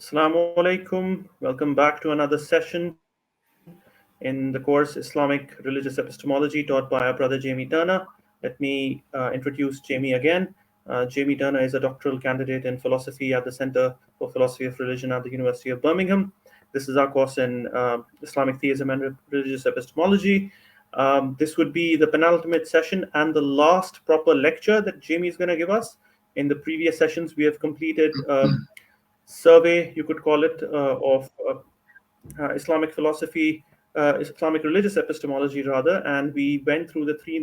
Assalamu alaikum. Welcome back to another session in the course Islamic Religious Epistemology taught by our brother Jamie Turner. Let me introduce Jamie again. Jamie Turner is a doctoral candidate in philosophy at the Center for Philosophy of Religion at the University of Birmingham. This is our course in Islamic Theism and Religious Epistemology. This would be the penultimate session and the last proper lecture that Jamie is going to give us. In the previous sessions, we have completed survey, you could call it, of Islamic philosophy, Islamic religious epistemology, rather, and we went through the three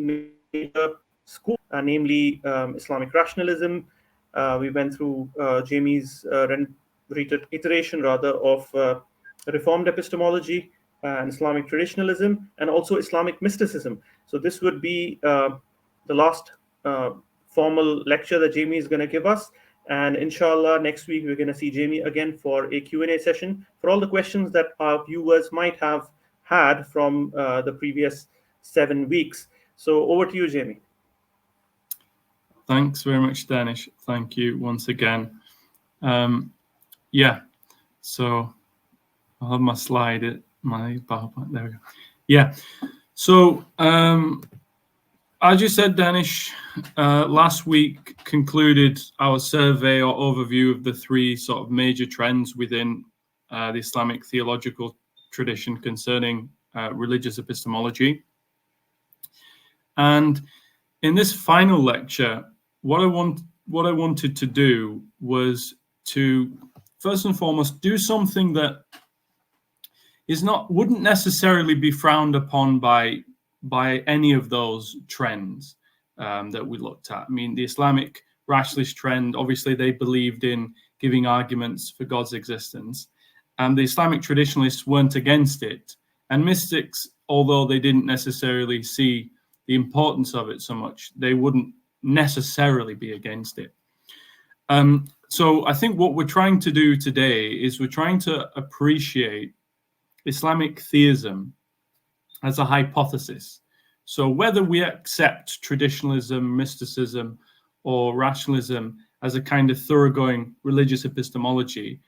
major schools, namely Islamic rationalism. We went through Jamie's iteration, rather, of Reformed epistemology and Islamic traditionalism, and also Islamic mysticism. So this would be the last formal lecture that Jamie is going to give us. And inshallah, next week, we're going to see Jamie again for a Q&A session for all the questions that our viewers might have had from the previous 7 weeks. So over to you, Jamie. Thanks very much, Danish. Thank you once again. So I'll have my slide, my PowerPoint. There we go. Yeah. So as you said, Danish, last week concluded our survey or overview of the three sort of major trends within the Islamic theological tradition concerning religious epistemology. And in this final lecture, what I wanted to do was to first and foremost do something that wouldn't necessarily be frowned upon by any of those trends that we looked at. I mean, the Islamic rationalist trend, obviously they believed in giving arguments for God's existence, and the Islamic traditionalists weren't against it. And mystics, although they didn't necessarily see the importance of it so much, they wouldn't necessarily be against it. So I think what we're trying to do today is we're trying to appreciate Islamic theism as a hypothesis. So whether we accept traditionalism, mysticism, or rationalism as a kind of thoroughgoing religious epistemology,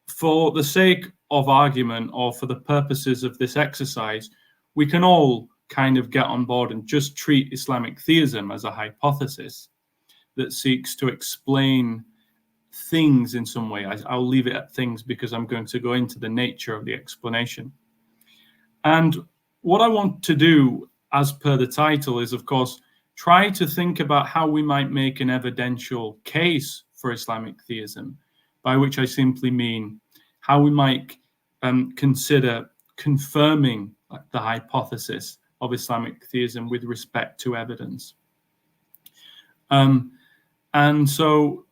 for the sake of argument or for the purposes of this exercise, we can all kind of get on board and just treat Islamic theism as a hypothesis that seeks to explain things in some way. I'll leave it at things because I'm going to go into the nature of the explanation. And what I want to do, as per the title, is, of course, try to think about how we might make an evidential case for Islamic theism, by which I simply mean how we might consider confirming the hypothesis of Islamic theism with respect to evidence. And so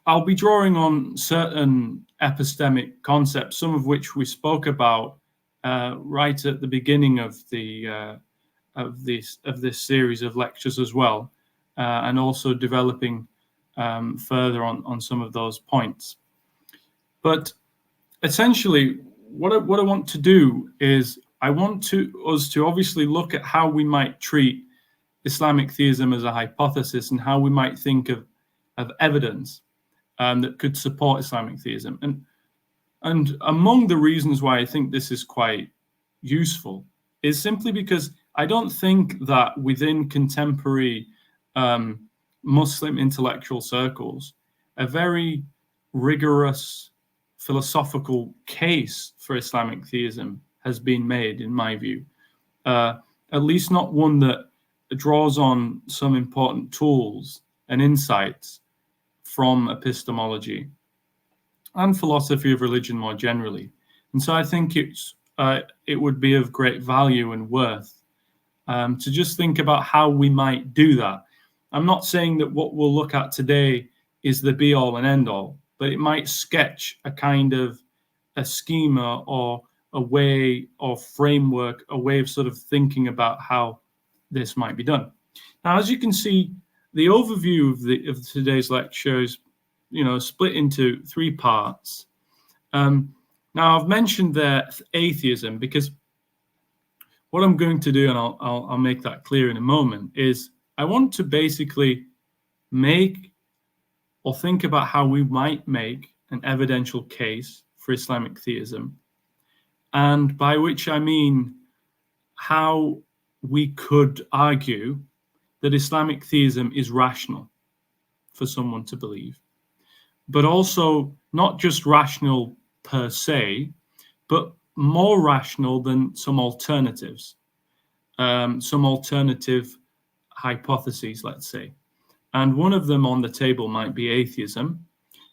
I'll be drawing on certain epistemic concepts, some of which we spoke about right at the beginning of this series of lectures as well, and also developing further on some of those points. But essentially, what I want to do is I want us to obviously look at how we might treat Islamic theism as a hypothesis and how we might think of evidence that could support Islamic theism. And among the reasons why I think this is quite useful is simply because I don't think that within contemporary Muslim intellectual circles, a very rigorous philosophical case for Islamic theism has been made, in my view. At least not one that draws on some important tools and insights from epistemology and philosophy of religion more generally. And so I think it would be of great value and worth to just think about how we might do that. I'm not saying that what we'll look at today is the be-all and end-all, but it might sketch a kind of a schema or a way or framework, a way of sort of thinking about how this might be done. Now, as you can see, the overview of today's lecture is, split into three parts. Now, I've mentioned there atheism because what I'm going to do, and I'll make that clear in a moment, is I want to basically make or think about how we might make an evidential case for Islamic theism, and by which I mean how we could argue that Islamic theism is rational for someone to believe, but also not just rational per se, but more rational than some alternatives, some alternative hypotheses, let's say. And one of them on the table might be atheism.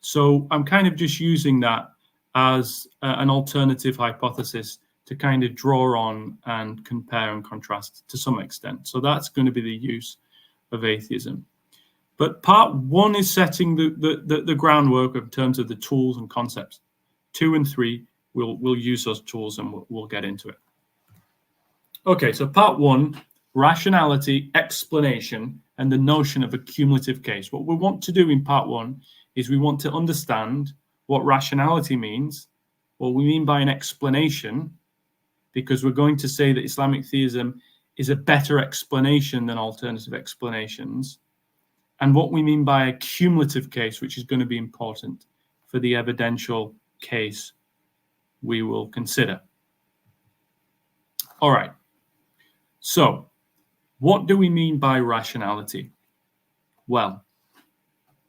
So I'm kind of just using that as an alternative hypothesis to kind of draw on and compare and contrast to some extent. So that's going to be the use of atheism. But part one is setting the groundwork in terms of the tools and concepts. 2 and 3, we'll use those tools and we'll get into it. Okay, so part one, rationality, explanation, and the notion of a cumulative case. What we want to do in part one is we want to understand what rationality means, what we mean by an explanation, because we're going to say that Islamic theism is a better explanation than alternative explanations, and what we mean by a cumulative case, which is going to be important for the evidential case we will consider. All right. So, what do we mean by rationality? Well,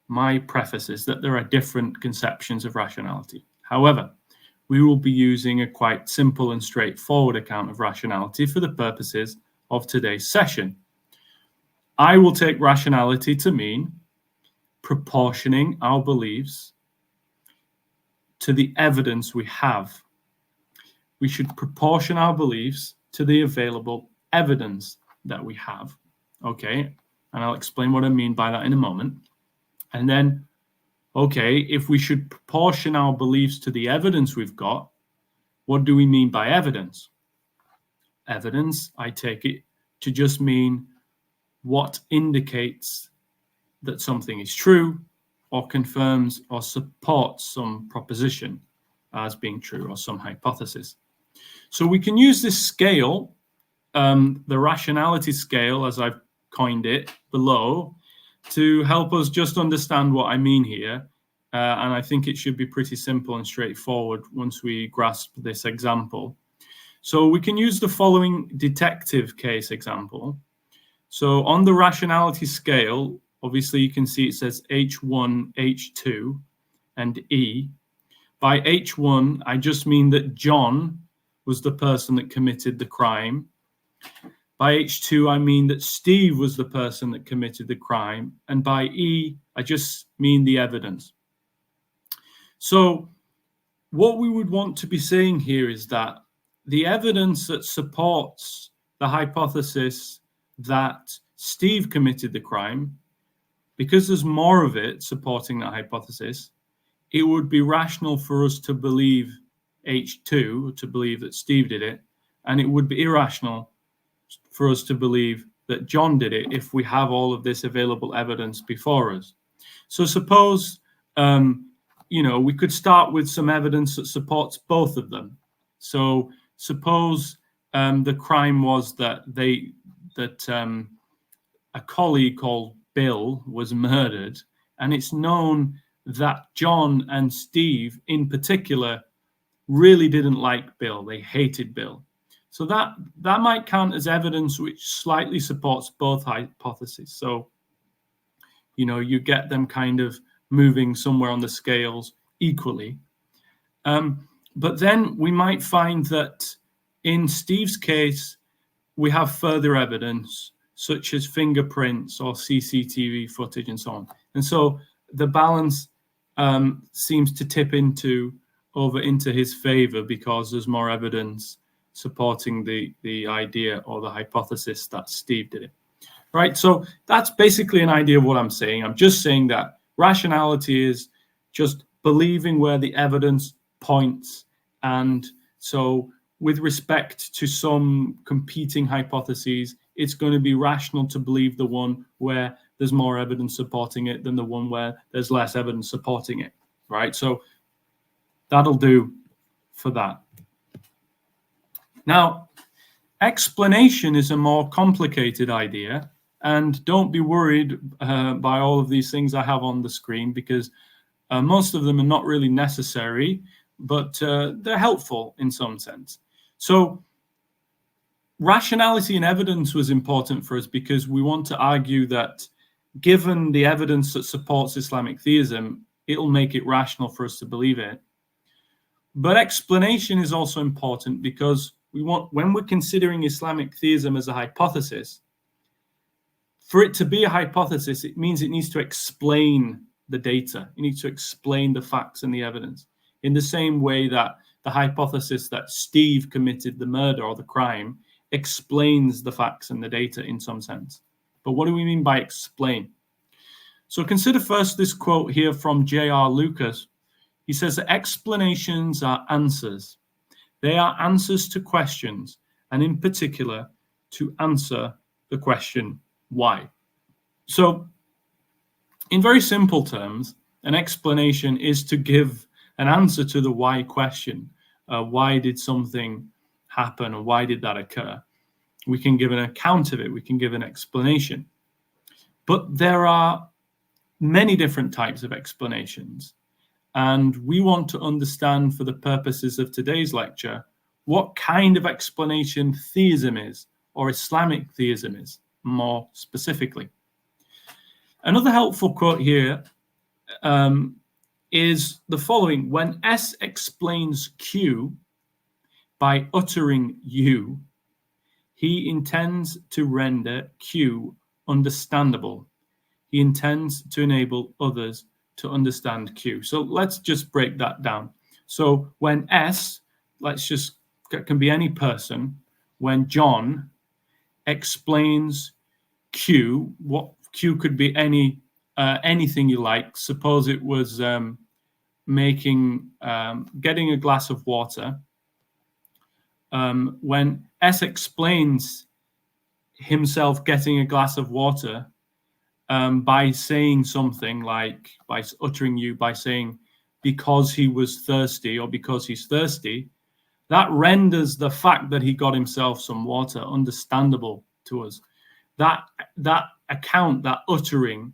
my preface is that there are different conceptions of rationality. However, we will be using a quite simple and straightforward account of rationality for the purposes of today's session. I will take rationality to mean proportioning our beliefs to the evidence we have. We should proportion our beliefs to the available evidence that we have. Okay, and I'll explain what I mean by that in a moment. And then, okay, if we should proportion our beliefs to the evidence we've got, what do we mean by evidence? Evidence, I take it to just mean what indicates that something is true or confirms or supports some proposition as being true or some hypothesis. So we can use this scale, the rationality scale, as I've coined it below, to help us just understand what I mean here. And I think it should be pretty simple and straightforward once we grasp this example. So we can use the following detective case example. So on the rationality scale, obviously you can see it says H1, H2, and E. By H1, I just mean that John was the person that committed the crime. By H2, I mean that Steve was the person that committed the crime. And by E, I just mean the evidence. So what we would want to be saying here is that the evidence that supports the hypothesis that Steve committed the crime, because there's more of it supporting that hypothesis, it would be rational for us to believe H2, to believe that Steve did it, and it would be irrational for us to believe that John did it if we have all of this available evidence before us. So suppose, we could start with some evidence that supports both of them. So suppose the crime was that a colleague called Bill was murdered, and it's known that John and Steve in particular really didn't like Bill. They hated Bill. So that might count as evidence which slightly supports both hypotheses. So, you get them kind of moving somewhere on the scales equally. But then we might find that in Steve's case, we have further evidence, such as fingerprints or CCTV footage and so on. And so the balance seems to tip over into his favor because there's more evidence supporting the idea or the hypothesis that Steve did it. Right? So that's basically an idea of what I'm saying. I'm just saying that rationality is just believing where the evidence points. And so with respect to some competing hypotheses, it's going to be rational to believe the one where there's more evidence supporting it than the one where there's less evidence supporting it, right? So that'll do for that. Now, explanation is a more complicated idea, and don't be worried by all of these things I have on the screen, because Most of them are not really necessary, but they're helpful in some sense. So rationality and evidence was important for us because we want to argue that given the evidence that supports Islamic theism, it'll make it rational for us to believe it. But explanation is also important because when we're considering Islamic theism as a hypothesis, for it to be a hypothesis, it means it needs to explain the data. It needs to explain the facts and the evidence in the same way that the hypothesis that Steve committed the murder or the crime explains the facts and the data in some sense. But what do we mean by explain? So consider first this quote here from J.R. Lucas. He says that explanations are answers. They are answers to questions, and in particular, to answer the question, why? So, in very simple terms, an explanation is to give an answer to the why question. Why did something happen, or why did that occur? We can give an account of it. We can give an explanation. But there are many different types of explanations. And we want to understand, for the purposes of today's lecture, what kind of explanation theism is, or Islamic theism is, more specifically. Another helpful quote here is the following. When S explains Q by uttering U, he intends to render Q understandable. He intends to enable others to understand Q. So let's just break that down. So when S, can be any person, when John explains Q, what Q could be anything you like. Suppose it was getting a glass of water. When S explains himself getting a glass of water, by saying something like, by uttering U, by saying because he was thirsty or because he's thirsty, that renders the fact that he got himself some water understandable to us. That account, that uttering,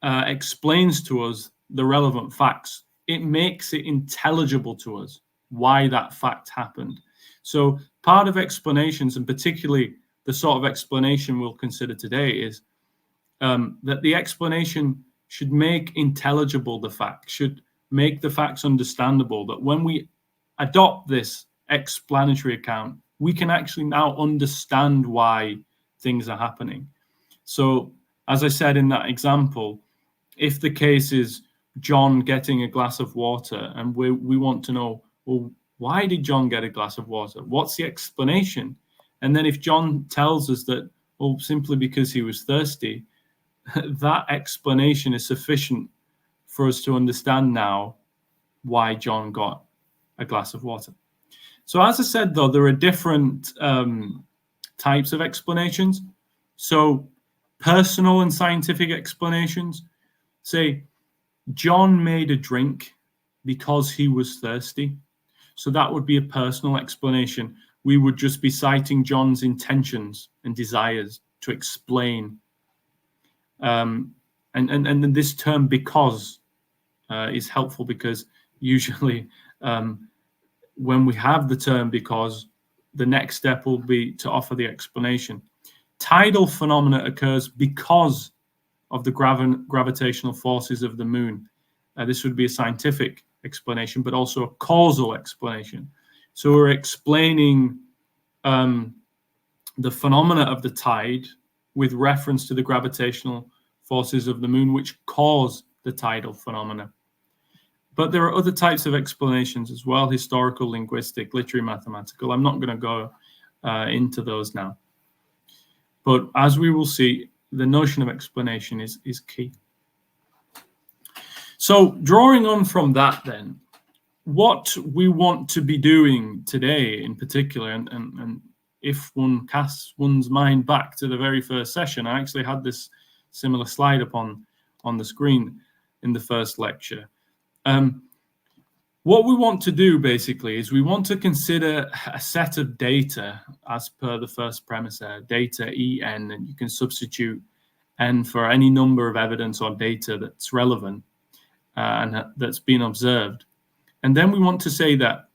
explains to us the relevant facts. It makes it intelligible to us why that fact happened. So part of explanations, and particularly the sort of explanation we'll consider today, is that the explanation should make intelligible the facts, should make the facts understandable, that when we adopt this explanatory account, we can actually now understand why things are happening. So, as I said in that example, if the case is John getting a glass of water, and we want to know, well, why did John get a glass of water? What's the explanation? And then if John tells us that, well, simply because he was thirsty, that explanation is sufficient for us to understand now why John got a glass of water. So as I said, though, there are different types of explanations. So personal and scientific explanations, say John made a drink because he was thirsty. So that would be a personal explanation. We would just be citing John's intentions and desires to explain. And this term "because" is helpful because usually when we have the term "because," the next step will be to offer the explanation. Tidal phenomena occurs because of the gravitational forces of the moon. This would be a scientific explanation, but also a causal explanation. So we're explaining the phenomena of the tide with reference to the gravitational forces of the moon, which cause the tidal phenomena. But there are other types of explanations as well: historical, linguistic, literary, mathematical. I'm not going to go into those now. But as we will see, the notion of explanation is key. So drawing on from that then, what we want to be doing today in particular, and if one casts one's mind back to the very first session, I actually had this similar slide up on the screen in the first lecture. What we want to do basically is we want to consider a set of data as per the first premise there, data En, and you can substitute N for any number of evidence or data that's relevant. and that's been observed. And then we want to say that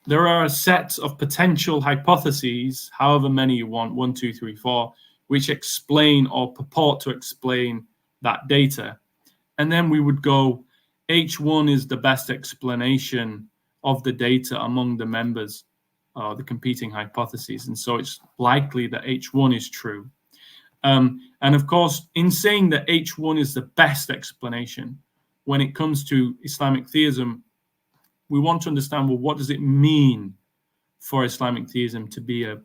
there are a set of potential hypotheses, however many you want, 1, 2, 3, 4, which explain or purport to explain that data. And then we would go, H1 is the best explanation of the data among the members, the competing hypotheses. And so it's likely that H1 is true. And of course, in saying that H1 is the best explanation, when it comes to Islamic theism, we want to understand, well, what does it mean for Islamic theism to be a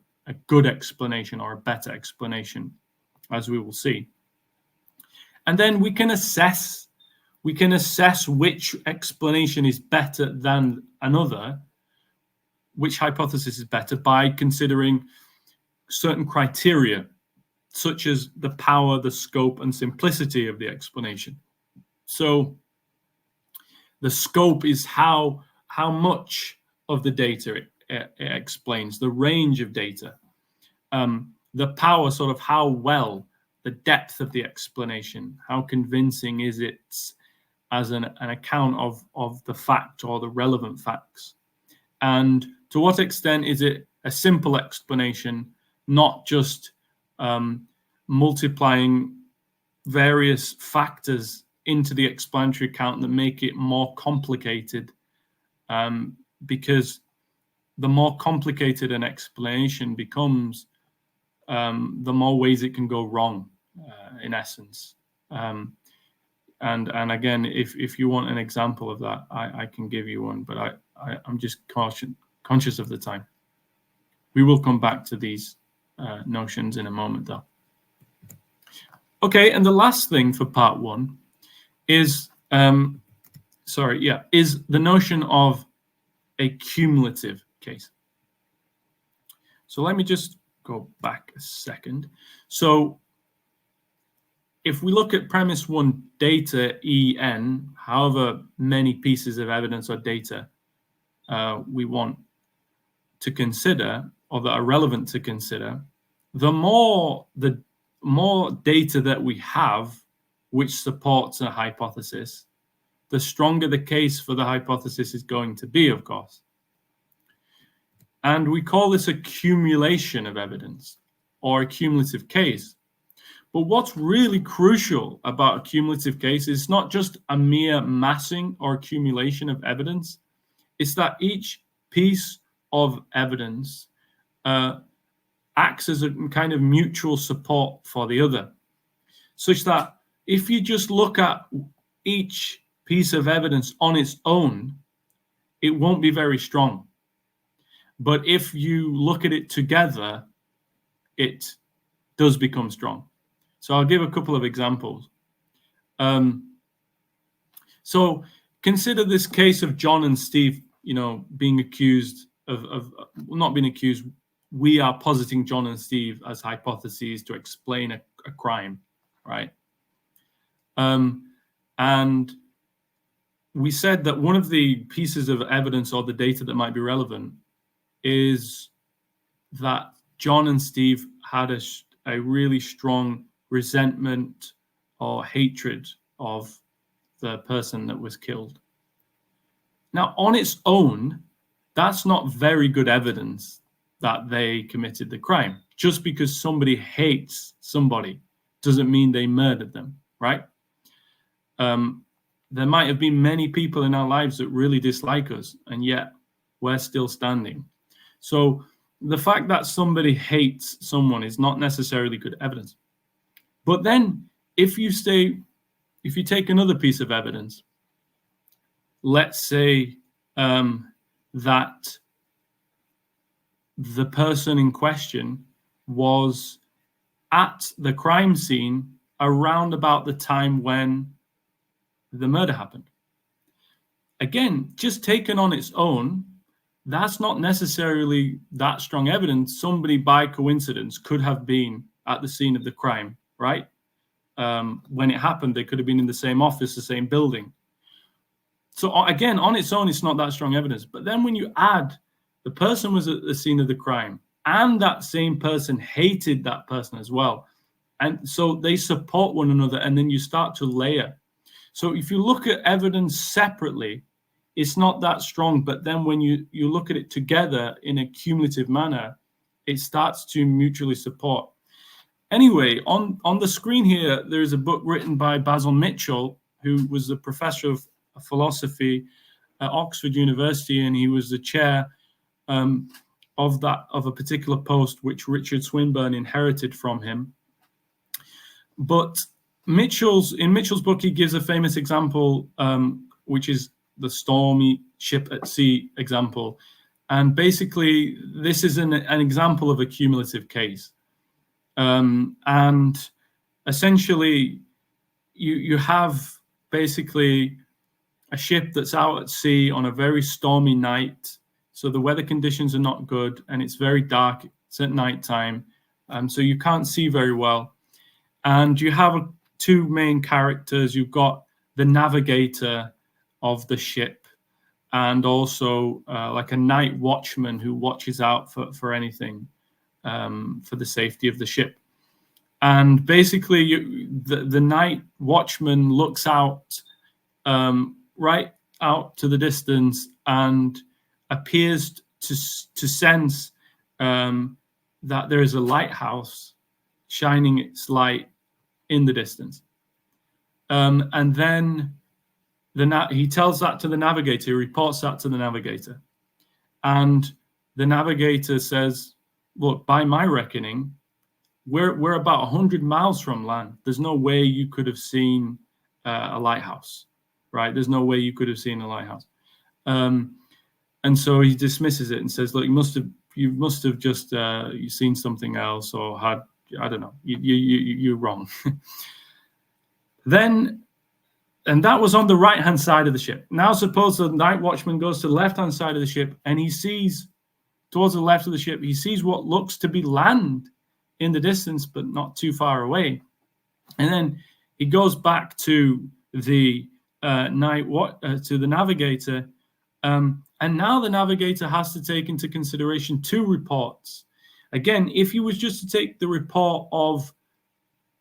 good explanation or a better explanation, as we will see. And then we can assess which explanation is better than another, which hypothesis is better, by considering certain criteria, such as the power, the scope, and simplicity of the explanation. So the scope is how much of the data it explains, the range of data. The power, sort of how well, the depth of the explanation, how convincing is it as an account of the fact or the relevant facts. And to what extent is it a simple explanation, not just multiplying various factors into the explanatory account that make it more complicated, because the more complicated an explanation becomes, the more ways it can go wrong, in essence. And again, if you want an example of that, I can give you one, but I'm just conscious of the time. We will come back to these notions in a moment, though. Okay, and the last thing for part one is, is the notion of a cumulative case. So let me just go back a second. So if we look at premise one, data En, however many pieces of evidence or data we want to consider, or that are relevant to consider, the more data that we have which supports a hypothesis, the stronger the case for the hypothesis is going to be, of course. And we call this a cumulation of evidence, or a cumulative case. But what's really crucial about a cumulative case is not just a mere massing or accumulation of evidence, it's that each piece of evidence acts as a kind of mutual support for the other, such that if you just look at each piece of evidence on its own, it won't be very strong. But if you look at it together, it does become strong. So I'll give a couple of examples. So consider this case of John and Steve, being accused of not being accused. We are positing John and Steve as hypotheses to explain a crime, right? And we said that one of the pieces of evidence or the data that might be relevant is that John and Steve had a really strong resentment or hatred of the person that was killed. Now, on its own, that's not very good evidence that they committed the crime. Just because somebody hates somebody doesn't mean they murdered them, right? There might have been many people in our lives that really dislike us, and yet we're still standing. So the fact that somebody hates someone is not necessarily good evidence. But then if you take another piece of evidence, let's say that the person in question was at the crime scene around about the time when the murder happened. Again, just taken on its own, that's not necessarily that strong evidence. Somebody by coincidence could have been at the scene of the crime, right? When it happened, they could have been in the same office, the same building. So again, on its own, it's not that strong evidence. But then when you add the person was at the scene of the crime and that same person hated that person as well, and so they support one another, and then you start to layer. So if you look at evidence separately, it's not that strong. But then when you look at it together in a cumulative manner, it starts to mutually support. Anyway, on the screen here, there is a book written by Basil Mitchell, who was a professor of philosophy at Oxford University, and he was the chair of a particular post which Richard Swinburne inherited from him. But in Mitchell's book, he gives a famous example, which is the stormy ship at sea example. And basically, this is an example of a cumulative case. And essentially, you have basically a ship that's out at sea on a very stormy night. So the weather conditions are not good, and it's very dark. It's at nighttime, so you can't see very well. And you have two main characters. You've got the navigator of the ship, and also like a night watchman who watches out for anything, for the safety of the ship. And basically, the night watchman looks out, right out to the distance, and appears to sense that there is a lighthouse shining its light in the distance. And then he tells that to the navigator, he reports that to the navigator. And the navigator says, look, by my reckoning, we're about 100 miles from land. There's no way you could have seen a lighthouse, right? There's no way you could have seen a lighthouse. And so he dismisses it and says, look, you must have just you seen something else, or had, I don't know, you're wrong. Then, and that was on the right-hand side of the ship. Now suppose the night watchman goes to the left-hand side of the ship, and he sees, towards the left of the ship, he sees what looks to be land in the distance, but not too far away. And then he goes back to the to the navigator, and now the navigator has to take into consideration two reports. Again, if he was just to take the report of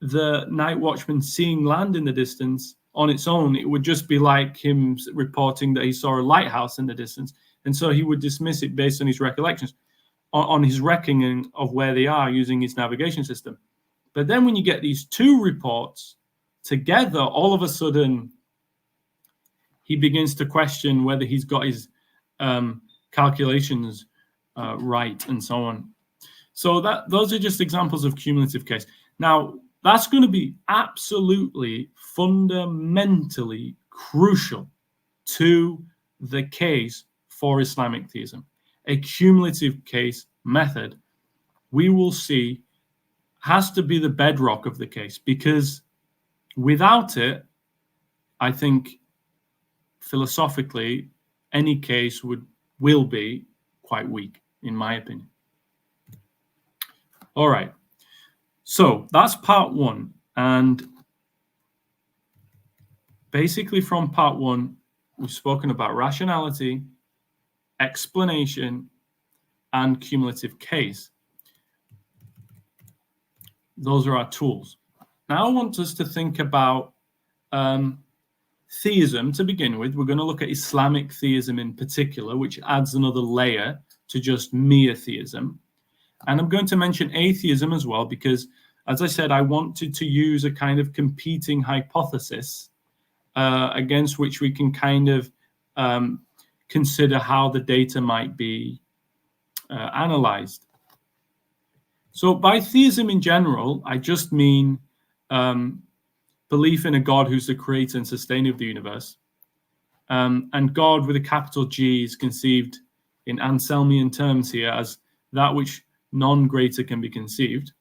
the night watchman seeing land in the distance on its own, it would just be like him reporting that he saw a lighthouse in the distance. And so he would dismiss it based on his recollections, on his reckoning of where they are using his navigation system. But then when you get these two reports together, all of a sudden, he begins to question whether he's got his calculations right, and so on. So those are just examples of cumulative case. Now, that's going to be absolutely fundamentally crucial to the case for Islamic theism. A cumulative case method, we will see, has to be the bedrock of the case, because without it, I think philosophically, any case will be quite weak, in my opinion. All right. So that's part one. And basically from part one, we've spoken about rationality, explanation, and cumulative case. Those are our tools. Now I want us to think about theism to begin with. We're going to look at Islamic theism in particular, which adds another layer to just mere theism. And I'm going to mention atheism as well, because, as I said, I wanted to use a kind of competing hypothesis against which we can kind of consider how the data might be analyzed. So by theism in general, I just mean belief in a God who's the creator and sustainer of the universe. And God with a capital G is conceived in Anselmian terms here as that which none greater can be conceived.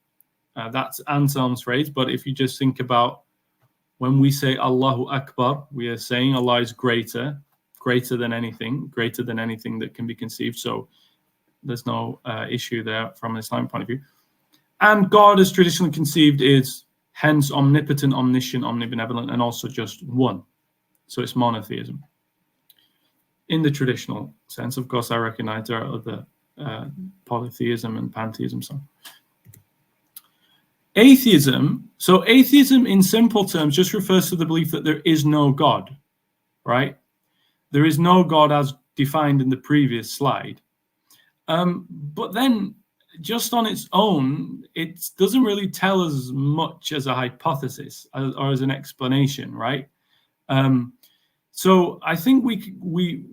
That's Anselm's phrase, but if you just think about when we say Allahu Akbar, we are saying Allah is greater than anything that can be conceived. So there's no issue there from an Islamic point of view. And God, as traditionally conceived, is hence omnipotent, omniscient, omnibenevolent, and also just one. So it's monotheism. In the traditional sense, of course, I recognize there are other polytheism and pantheism. So atheism So atheism in simple terms just refers to the belief that there is no God, right? There is no God as defined in the previous slide. But then just on its own, it doesn't really tell us much as a hypothesis or as an explanation, right? So I think we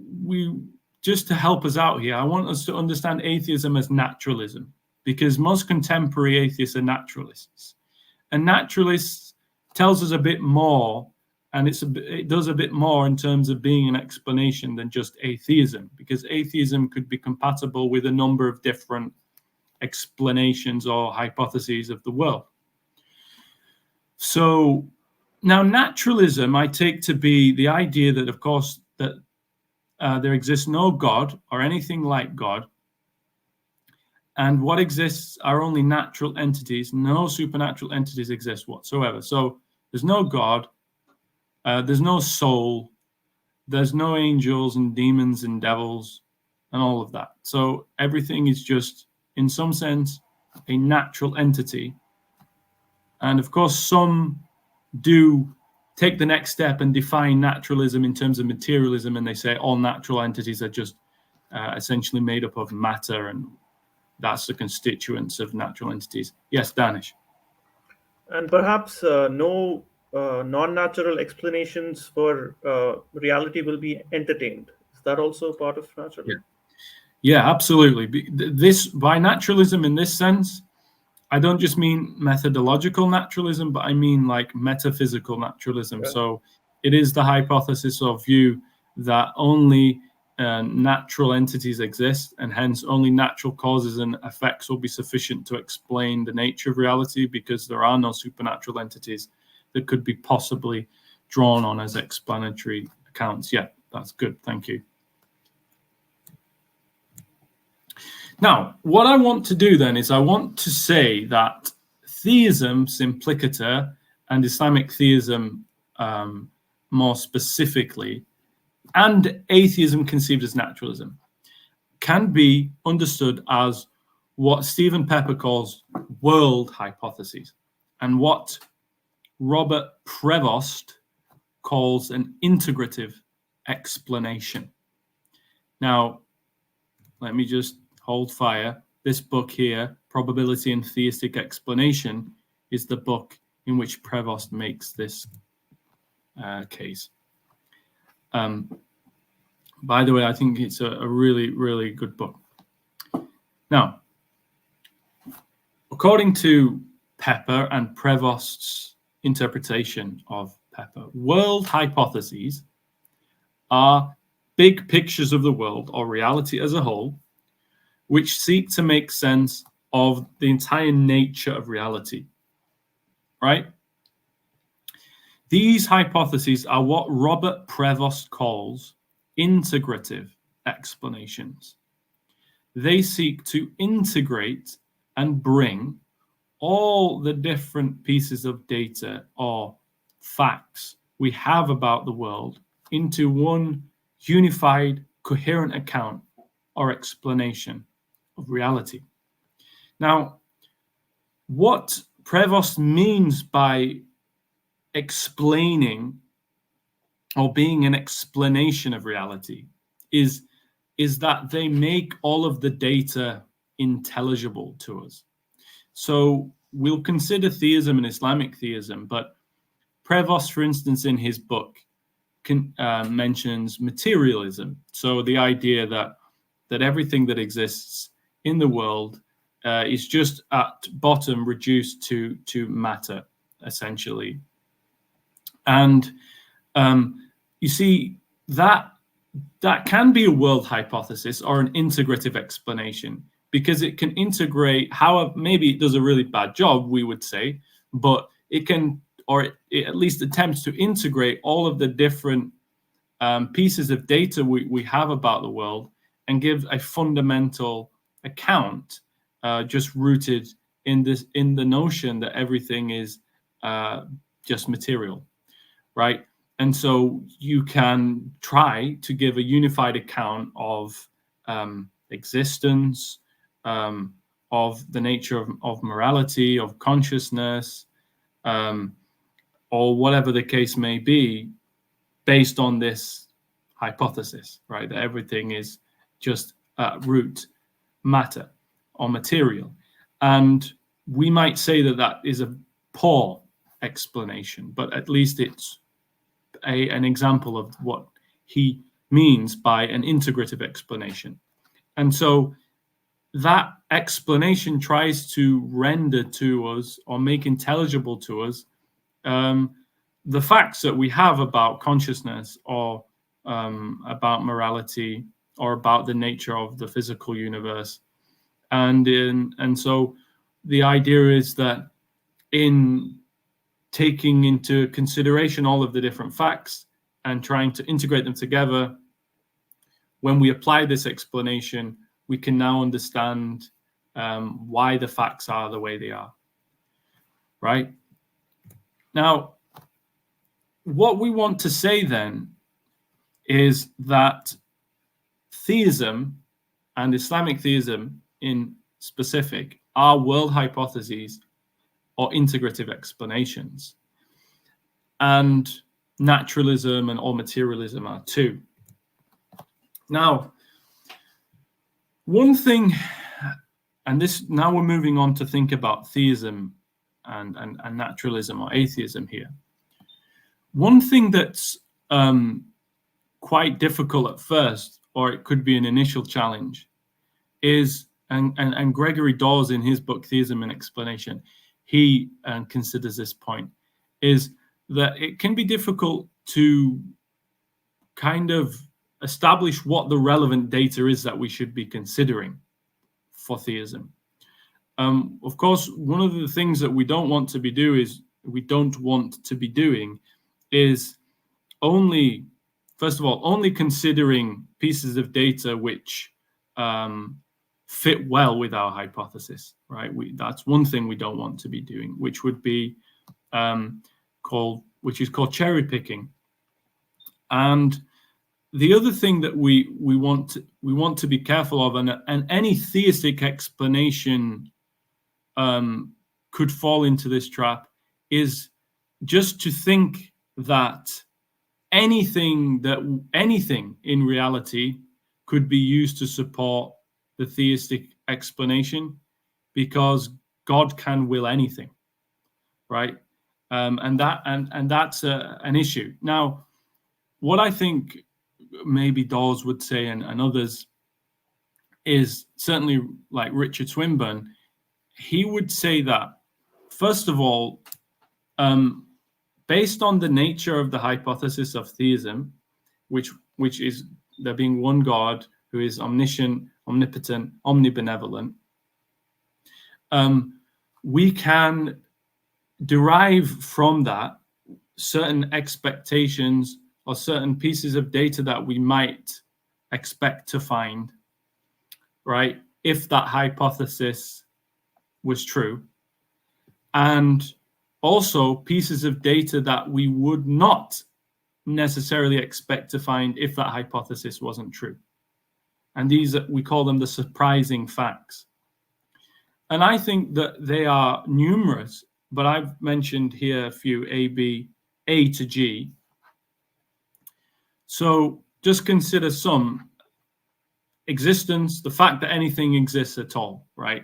just to help us out here, I want us to understand atheism as naturalism, because most contemporary atheists are naturalists. And naturalists tells us a bit more, and it does a bit more in terms of being an explanation than just atheism, because atheism could be compatible with a number of different explanations or hypotheses of the world. So now naturalism I take to be the idea that, of course, that there exists no God or anything like God, and what exists are only natural entities. No supernatural entities exist whatsoever. So there's no God, there's no soul, there's no angels and demons and devils and all of that. So everything is just, in some sense, a natural entity. And of course, some do take the next step and define naturalism in terms of materialism, and they say all natural entities are just essentially made up of matter, and that's the constituents of natural entities. Yes, Danish. And perhaps no non-natural explanations for reality will be entertained. Is that also part of naturalism? Yeah, absolutely. This, by naturalism in this sense, I don't just mean methodological naturalism, but I mean like metaphysical naturalism. Okay. So it is the hypothesis or view that only natural entities exist, and hence only natural causes and effects will be sufficient to explain the nature of reality, because there are no supernatural entities that could be possibly drawn on as explanatory accounts. Yeah, that's good. Thank you. Now, what I want to do then is I want to say that theism simpliciter and Islamic theism more specifically, and atheism conceived as naturalism, can be understood as what Stephen Pepper calls world hypotheses, and what Robert Prevost calls an integrative explanation. Now, let me just hold fire. This book here, Probability and Theistic Explanation, is the book in which Prevost makes this case. By the way, I think it's a really, really good book. Now, according to Pepper and Prevost's interpretation of Pepper, world hypotheses are big pictures of the world or reality as a whole, which seek to make sense of the entire nature of reality, right? These hypotheses are what Robert Prevost calls integrative explanations. They seek to integrate and bring all the different pieces of data or facts we have about the world into one unified, coherent account or explanation of reality. Now, what Prevost means by explaining or being an explanation of reality is that they make all of the data intelligible to us. So we'll consider theism and Islamic theism, but Prevost, for instance, in his book, mentions materialism. So the idea that everything that exists in the world is just at bottom reduced to matter, essentially. And you see, that can be a world hypothesis or an integrative explanation, because it can integrate, maybe it does a really bad job, we would say, but it can, or it at least attempts to integrate all of the different pieces of data we have about the world and give a fundamental account just rooted in the notion that everything is just material, right? And so you can try to give a unified account of existence, of the nature of morality, of consciousness, or whatever the case may be, based on this hypothesis, right? That everything is just root matter or material. And we might say that that is a poor explanation, but at least it's an example of what he means by an integrative explanation. And so that explanation tries to render to us or make intelligible to us the facts that we have about consciousness, or about morality, or about the nature of the physical universe. And so the idea is that in taking into consideration all of the different facts and trying to integrate them together, when we apply this explanation, we can now understand why the facts are the way they are, right? Now, what we want to say then is that theism, and Islamic theism in specific, are world hypotheses or integrative explanations. And naturalism and all materialism are too. Now, one thing, and this, now we're moving on to think about theism and naturalism or atheism here. One thing that's quite difficult at first, or it could be an initial challenge, is, and Gregory Dawes in his book Theism and Explanation, he considers this point, is that it can be difficult to kind of establish what the relevant data is that we should be considering for theism. Of course, one of the things that we don't want to be doing is only, first of all, only considering pieces of data which fit well with our hypothesis, right? That's one thing we don't want to be doing, which would be called cherry picking. And the other thing that we want to be careful of, and any theistic explanation could fall into this trap, is just to think that anything in reality could be used to support the theistic explanation, because God can will anything, right? And that's an issue. Now, what I think maybe Dawes would say, and others, is certainly like Richard Swinburne, he would say that, first of all, based on the nature of the hypothesis of theism, which is there being one God who is omniscient, omnipotent, omnibenevolent, we can derive from that certain expectations or certain pieces of data that we might expect to find, right, if that hypothesis was true, and also pieces of data that we would not necessarily expect to find if that hypothesis wasn't true. And these, we call them the surprising facts. And I think that they are numerous, but I've mentioned here a few: A to G. So just consider some: existence, the fact that anything exists at all, right?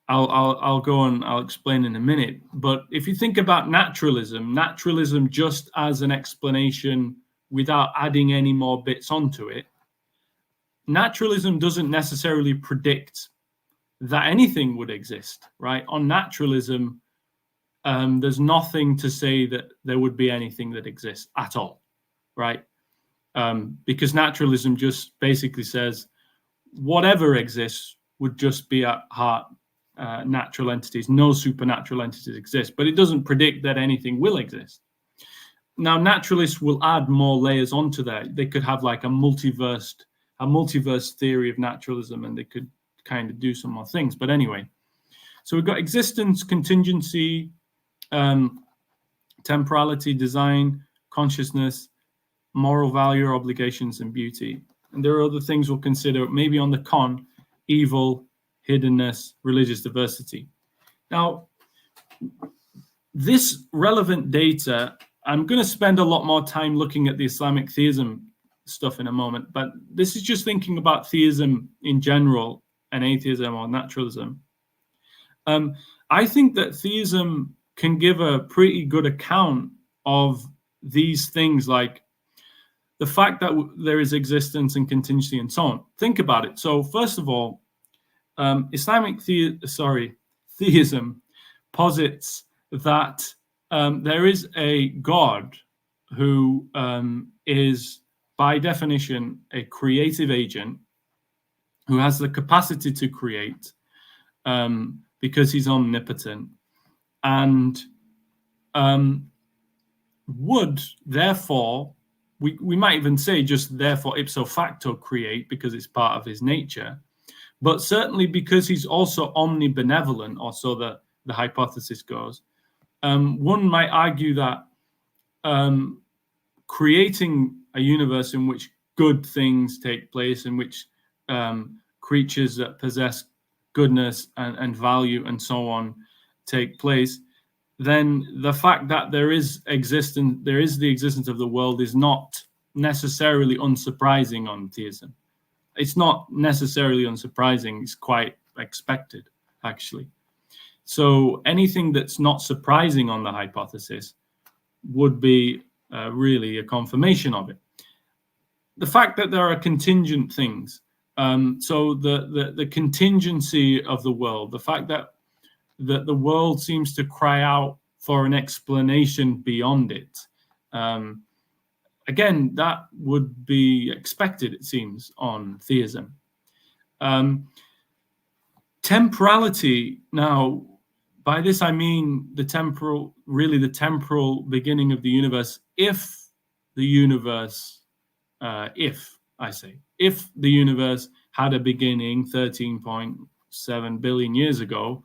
I'll go and I'll explain in a minute. But if you think about naturalism just as an explanation without adding any more bits onto it, naturalism doesn't necessarily predict that anything would exist, right? On naturalism, there's nothing to say that there would be anything that exists at all, right? Because naturalism just basically says whatever exists would just be at heart natural entities. No supernatural entities exist, but it doesn't predict that anything will exist. Now, naturalists will add more layers onto that. They could have like a multiverse theory of naturalism, and they could kind of do some more things. But anyway, so we've got existence, contingency, temporality, design, consciousness, moral value, obligations, and beauty. And there are other things we'll consider, maybe on the con: evil, hiddenness, religious diversity. Now, this relevant data, I'm going to spend a lot more time looking at the Islamic theism stuff in a moment, but this is just thinking about theism in general and atheism or naturalism. I think that theism can give a pretty good account of these things, like the fact that there is existence and contingency and so on. Think about it. So first of all, Islamic theism posits that there is a God who is, by definition, a creative agent who has the capacity to create because he's omnipotent, and would therefore, we might even say just therefore ipso facto create because it's part of his nature, but certainly because he's also omnibenevolent, or so the hypothesis goes. One might argue that creating a universe in which good things take place, in which creatures that possess goodness and value and so on take place, then the fact that there is the existence of the world is not necessarily unsurprising on theism. It's not necessarily unsurprising. It's quite expected, actually. So anything that's not surprising on the hypothesis would be really a confirmation of it. The fact that there are contingent things, so the contingency of the world, the fact that the world seems to cry out for an explanation beyond it, again, that would be expected, it seems, on theism. Temporality, now, by this I mean the temporal beginning of the universe. If the universe had a beginning 13.7 billion years ago,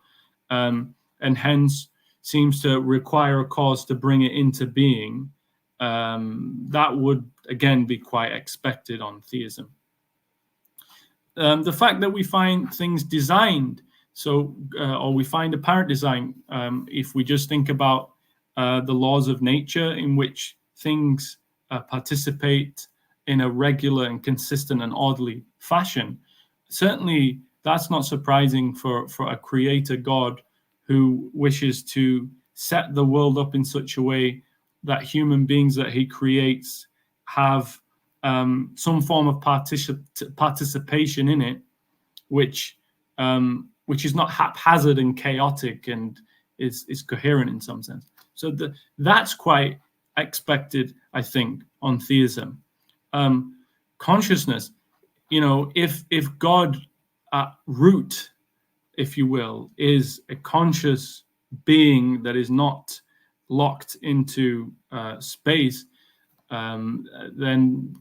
and hence seems to require a cause to bring it into being, that would again be quite expected on theism. The fact that we find things designed, or we find apparent design, if we just think about the laws of nature in which things participate in a regular and consistent and orderly fashion, certainly that's not surprising for a creator God who wishes to set the world up in such a way that human beings that he creates have some form of participation in it, which is not haphazard and chaotic and is coherent in some sense. So that's quite expected, I think, on theism. Consciousness, if God at root, if you will, is a conscious being that is not locked into space, then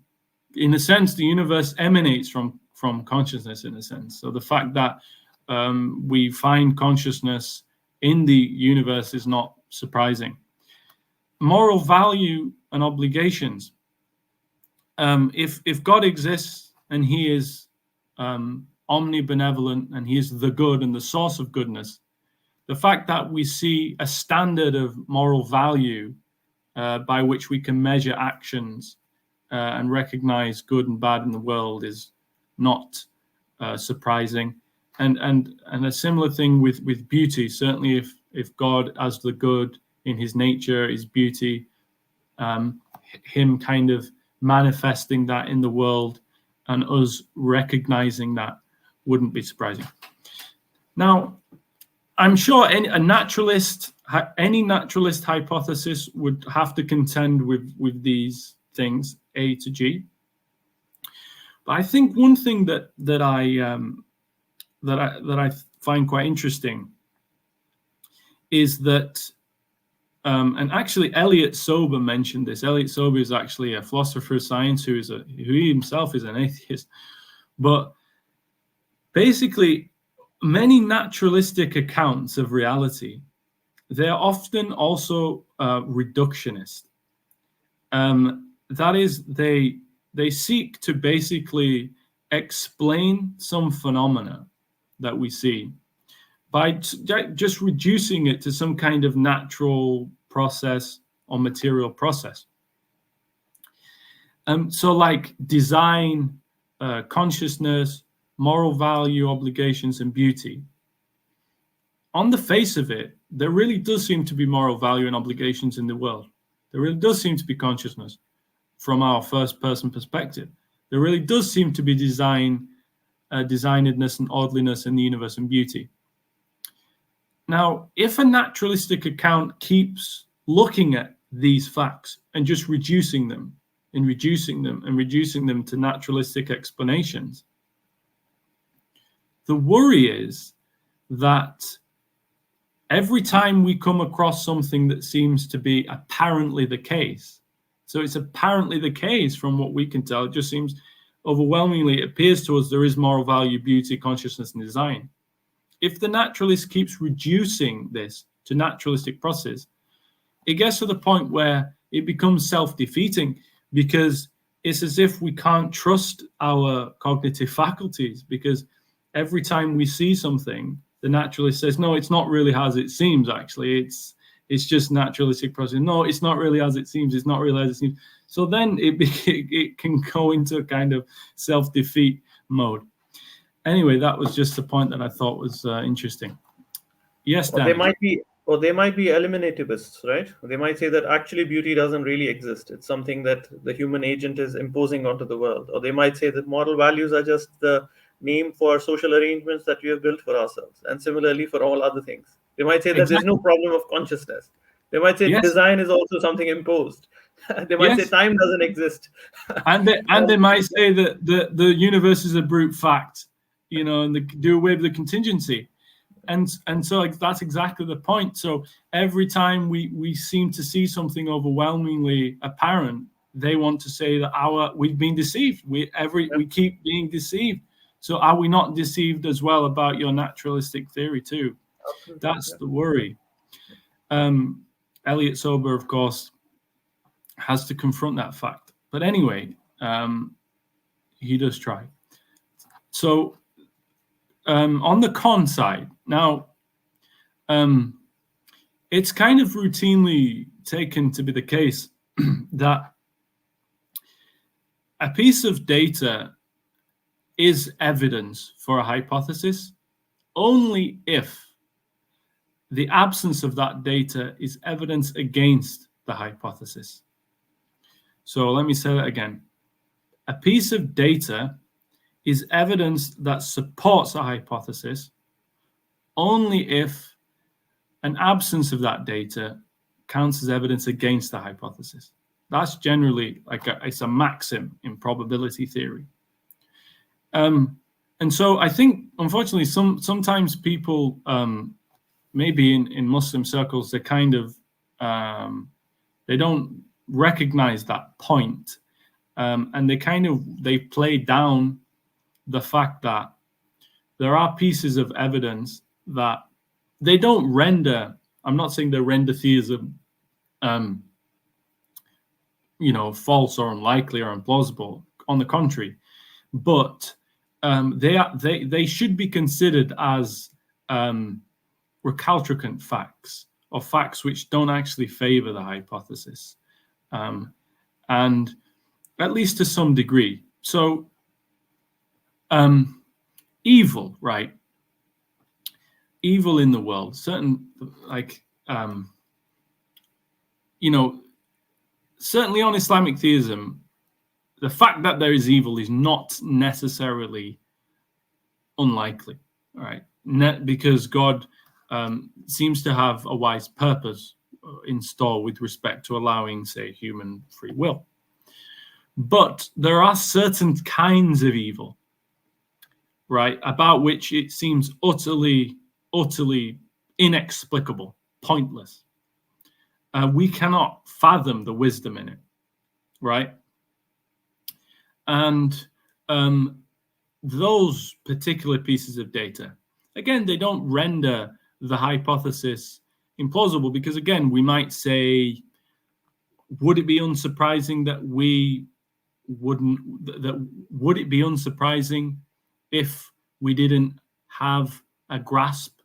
in a sense the universe emanates from consciousness, in a sense. So the fact that we find consciousness in the universe is not surprising. Moral value and obligations. If God exists and he is omnibenevolent and he is the good and the source of goodness, the fact that we see a standard of moral value by which we can measure actions and recognize good and bad in the world is not surprising. And a similar thing with beauty. Certainly if God as the good in his nature is beauty, him kind of manifesting that in the world and us recognizing that wouldn't be surprising. Now, I'm sure any naturalist hypothesis would have to contend with these things, A to G. But I think one thing that I find quite interesting is that, and actually Elliot Sober mentioned this. Elliot Sober is actually a philosopher of science who he himself is an atheist. But basically, many naturalistic accounts of reality, they're often also reductionist. That is, they seek to basically explain some phenomena that we see by just reducing it to some kind of natural process or material process. So like design, consciousness, moral value, obligations, and beauty. On the face of it, there really does seem to be moral value and obligations in the world. There really does seem to be consciousness from our first-person perspective. There really does seem to be designedness and orderliness in the universe and beauty. Now, if a naturalistic account keeps looking at these facts and just reducing them and reducing them to naturalistic explanations, the worry is that every time we come across something that seems to be apparently the case, so it's apparently the case from what we can tell, it just seems overwhelmingly, it appears to us there is moral value, beauty, consciousness, and design. If the naturalist keeps reducing this to naturalistic process, it gets to the point where it becomes self-defeating, because it's as if we can't trust our cognitive faculties, because every time we see something, the naturalist says, no, it's not really as it seems, actually. It's just naturalistic process. No, it's not really as it seems. It's not really as it seems. So then it can go into a kind of self-defeat mode. Anyway, that was just a point that I thought was interesting. Yes, Dan. They might be eliminativists, right? They might say that actually beauty doesn't really exist. It's something that the human agent is imposing onto the world. Or they might say that moral values are just the name for social arrangements that we have built for ourselves. And similarly for all other things. They might say that there's no problem of consciousness. They might say design is also something imposed. They might say time doesn't exist. and they might say that the universe is a brute fact, and they do away with the contingency. And so like that's exactly the point. So every time we seem to see something overwhelmingly apparent, they want to say that we've been deceived. We keep being deceived. So are we not deceived as well about your naturalistic theory too? That's the worry. Elliot Sober, of course, has to confront that fact. But anyway, he does try. So on the con side, now, it's kind of routinely taken to be the case that a piece of data is evidence for a hypothesis only if the absence of that data is evidence against the hypothesis. So let me say that again. A piece of data is evidence that supports a hypothesis only if an absence of that data counts as evidence against the hypothesis. That's generally it's a maxim in probability theory. And so I think, unfortunately, sometimes people, maybe in Muslim circles, they kind of, they don't recognize that point. And they play down the fact that there are pieces of evidence that they don't render. I'm not saying they render theism, false or unlikely or implausible. On the contrary, but they should be considered as recalcitrant facts, or facts which don't actually favor the hypothesis, and at least to some degree. So evil, right? Evil in the world, certainly on Islamic theism, the fact that there is evil is not necessarily unlikely, all right? Because God seems to have a wise purpose in store with respect to allowing, say, human free will. But there are certain kinds of evil, right, about which it seems utterly inexplicable, pointless. We cannot fathom the wisdom in it, right? And those particular pieces of data, again, they don't render the hypothesis implausible, because, again, we might say, would it be unsurprising would it be unsurprising if we didn't have a grasp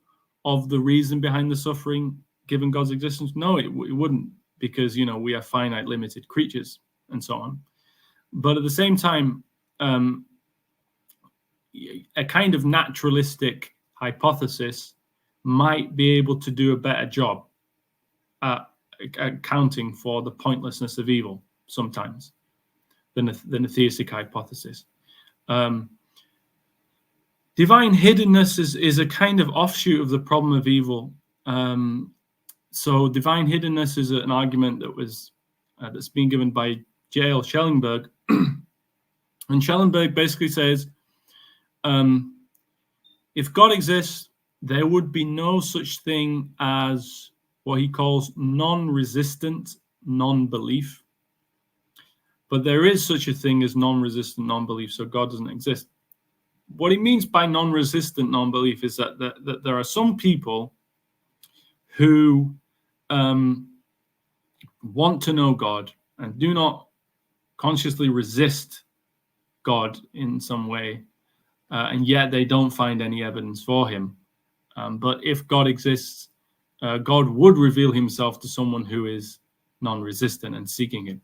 of the reason behind the suffering given God's existence? No, it wouldn't, because, we are finite, limited creatures and so on. But at the same time, a kind of naturalistic hypothesis might be able to do a better job at accounting for the pointlessness of evil sometimes than a theistic hypothesis. Divine hiddenness is a kind of offshoot of the problem of evil. So divine hiddenness is an argument that's been given by J.L. Schellenberg. And Schellenberg basically says, if God exists, there would be no such thing as what he calls non-resistant non-belief. But there is such a thing as non-resistant non-belief, so God doesn't exist. What he means by non-resistant non-belief is that there are some people who want to know God and do not consciously resist God in some way, and yet they don't find any evidence for him. But if God exists, God would reveal himself to someone who is non-resistant and seeking him.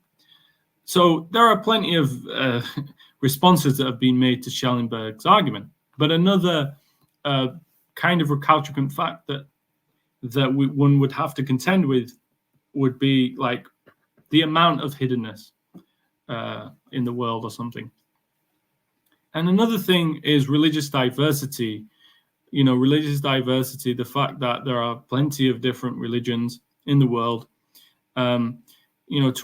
So there are plenty of responses that have been made to Schellenberg's argument. But another kind of recalcitrant fact that one would have to contend with would be like the amount of hiddenness in the world or something. And another thing is religious diversity. Religious diversity, the fact that there are plenty of different religions in the world. To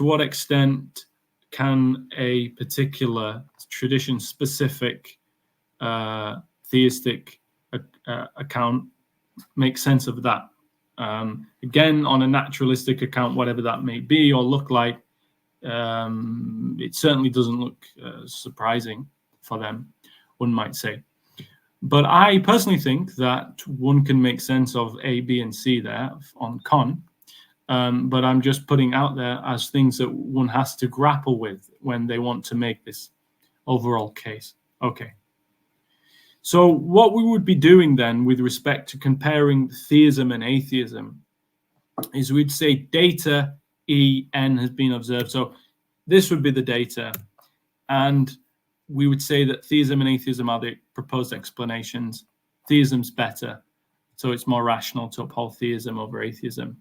what extent can a particular tradition-specific theistic account make sense of that? Again, on a naturalistic account, whatever that may be or look like, it certainly doesn't look surprising for them, one might say. But I personally think that one can make sense of A, B, and C there on con. But I'm just putting out there as things that one has to grapple with when they want to make this overall case. Okay. So what we would be doing then with respect to comparing theism and atheism is we'd say data En has been observed. So this would be the data. And we would say that theism and atheism are the proposed explanations. Theism's better, so it's more rational to uphold theism over atheism.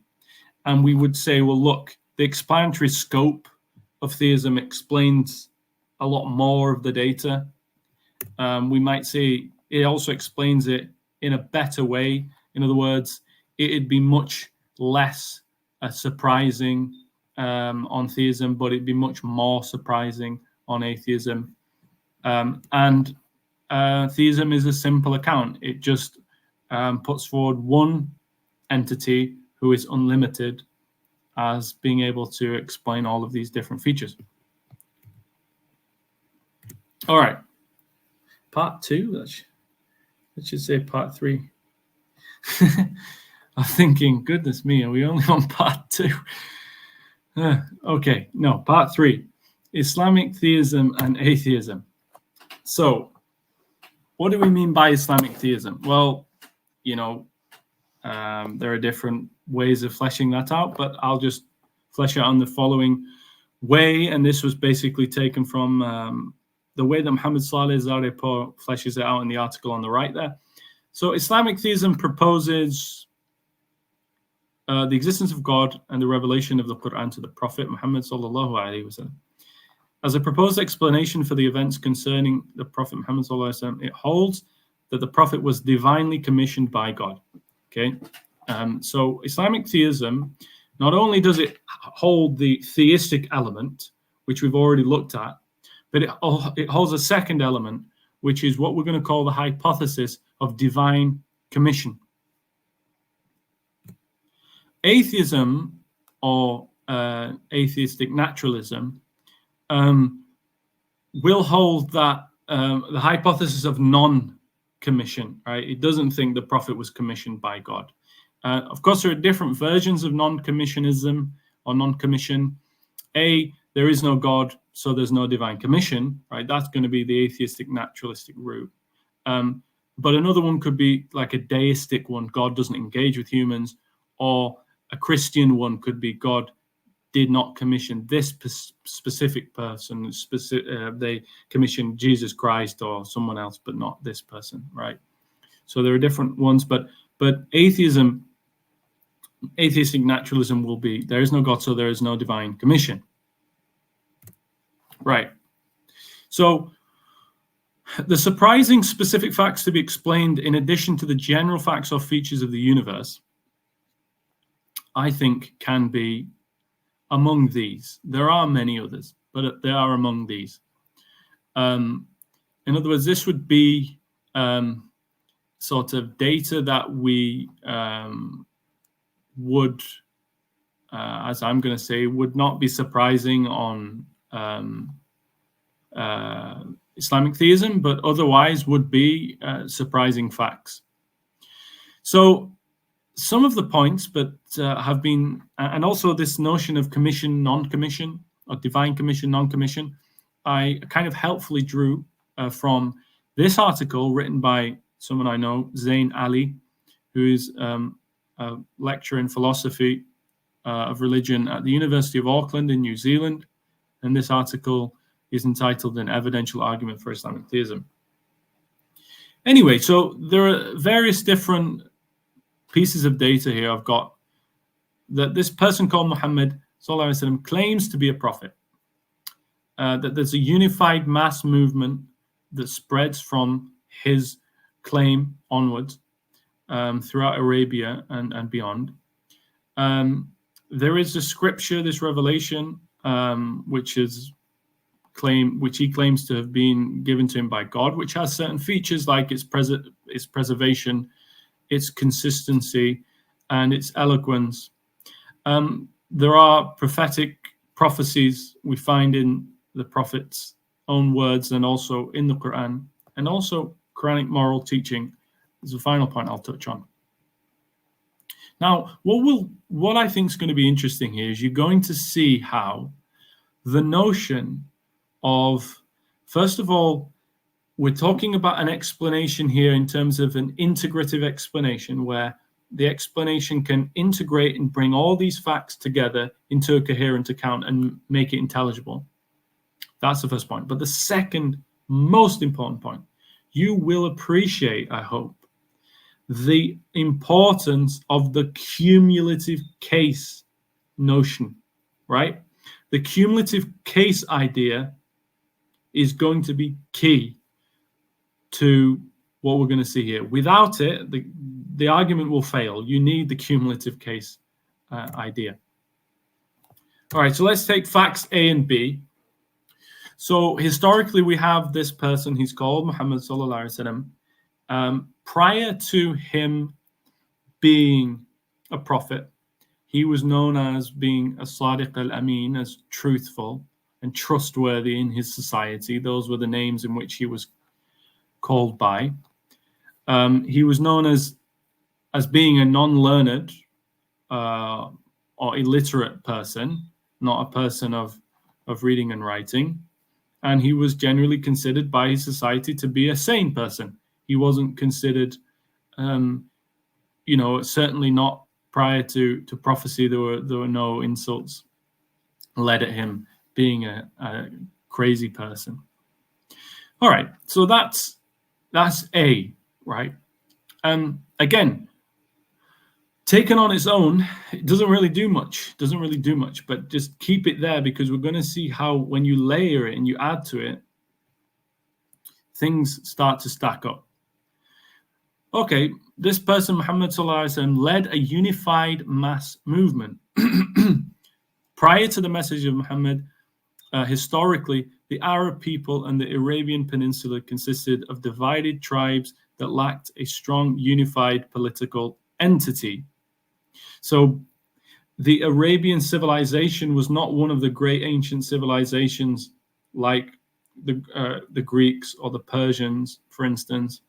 And we would say, well, look, the explanatory scope of theism explains a lot more of the data. We might say it also explains it in a better way. In other words, it'd be much less surprising on theism, but it'd be much more surprising on atheism. And theism is a simple account. It just puts forward one entity who is unlimited as being able to explain all of these different features. All right. Part 2. Let's just say part 3. I'm thinking, goodness me, are we only on part 2? Okay, no, part 3. Islamic Theism and Atheism. So, what do we mean by Islamic Theism? Well, there are different ways of fleshing that out, but I'll just flesh it out in the following way. And this was basically taken from the way that Muhammad Saleh Zarepur fleshes it out in the article on the right there. So Islamic Theism proposes the existence of God and the revelation of the Quran to the Prophet Muhammad sallallahu alaihi wasallam. As a proposed explanation for the events concerning the Prophet Muhammad sallallahu alaihi wasallam, it holds that the Prophet was divinely commissioned by God. Okay, so Islamic theism, not only does it hold the theistic element, which we've already looked at, but it holds a second element, which is what we're going to call the hypothesis of divine commission. Atheism, or atheistic naturalism, will hold that the hypothesis of non-commission, right? It doesn't think the Prophet was commissioned by God. Of course, there are different versions of non-commissionism or non-commission. There is no God, so there's no divine commission, right? That's going to be the atheistic naturalistic route. But another one could be like a deistic one, God doesn't engage with humans, or a Christian one could be God did not commission this specific person. They commissioned Jesus Christ or someone else, but not this person, right? So there are different ones, but atheistic naturalism will be, there is no God, so there is no divine commission. Right. So the surprising specific facts to be explained in addition to the general facts or features of the universe, I think, can be among these. There are many others, but they are among these. In other words, this would be sort of data that we would, as I'm going to say, would not be surprising on Islamic theism, but otherwise would be surprising facts. So some of the points, but have been, and also this notion of commission, non-commission, or divine commission, non-commission, I kind of helpfully drew from this article written by someone I know, Zain Ali, who is a lecturer in philosophy of religion at the University of Auckland in New Zealand. And this article is entitled An Evidential Argument for Islamic Theism. Anyway, so there are various different pieces of data here. I've got that this person called Muhammad sallallahu alaihi wasallam claims to be a prophet, that there's a unified mass movement that spreads from his claim onwards throughout Arabia and beyond. There is a scripture, this revelation, which he claims to have been given to him by God, which has certain features like its preservation, its consistency, and its eloquence. There are prophetic prophecies we find in the Prophet's own words and also in the Quran, and also Quranic moral teaching is the final point I'll touch on. Now, what I think is going to be interesting here is you're going to see how the notion of, first of all, we're talking about an explanation here in terms of an integrative explanation where the explanation can integrate and bring all these facts together into a coherent account and make it intelligible. That's the first point. But the second most important point, you will appreciate, I hope, the importance of the cumulative case notion, right? The cumulative case idea is going to be key to what we're going to see here. Without it, the argument will fail. You need the cumulative case idea. All right, so let's take facts A and B. So historically, we have this person, he's called Muhammad sallallahu alaihi wasallam. Prior to him being a prophet, he was known as being a Sadiq al-Amin, as truthful and trustworthy in his society. Those were the names in which he was called by. He was known as being a non-learned or illiterate person, not a person of reading and writing. And he was generally considered by his society to be a sane person. He wasn't considered, certainly not prior to prophecy. There were no insults led at him being a crazy person. All right, so that's A, right? Again, taken on its own, it doesn't really do much, but just keep it there because we're going to see how when you layer it and you add to it, things start to stack up. Okay, this person, Muhammad sallallahu alaihi wasallam, led a unified mass movement. Prior to the message of Muhammad, historically, the Arab people and the Arabian Peninsula consisted of divided tribes that lacked a strong unified political entity. So the Arabian civilization was not one of the great ancient civilizations like the Greeks or the Persians, for instance,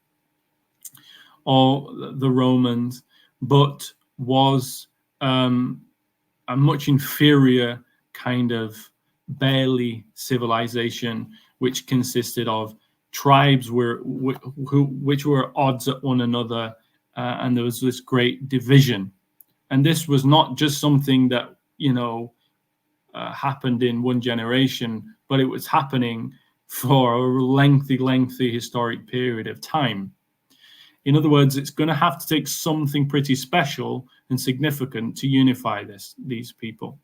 or the Romans, but was a much inferior kind of barely civilization, which consisted of tribes which were at odds at one another, and there was this great division. And this was not just something that, happened in one generation, but it was happening for a lengthy historic period of time. In other words, it's going to have to take something pretty special and significant to unify these people.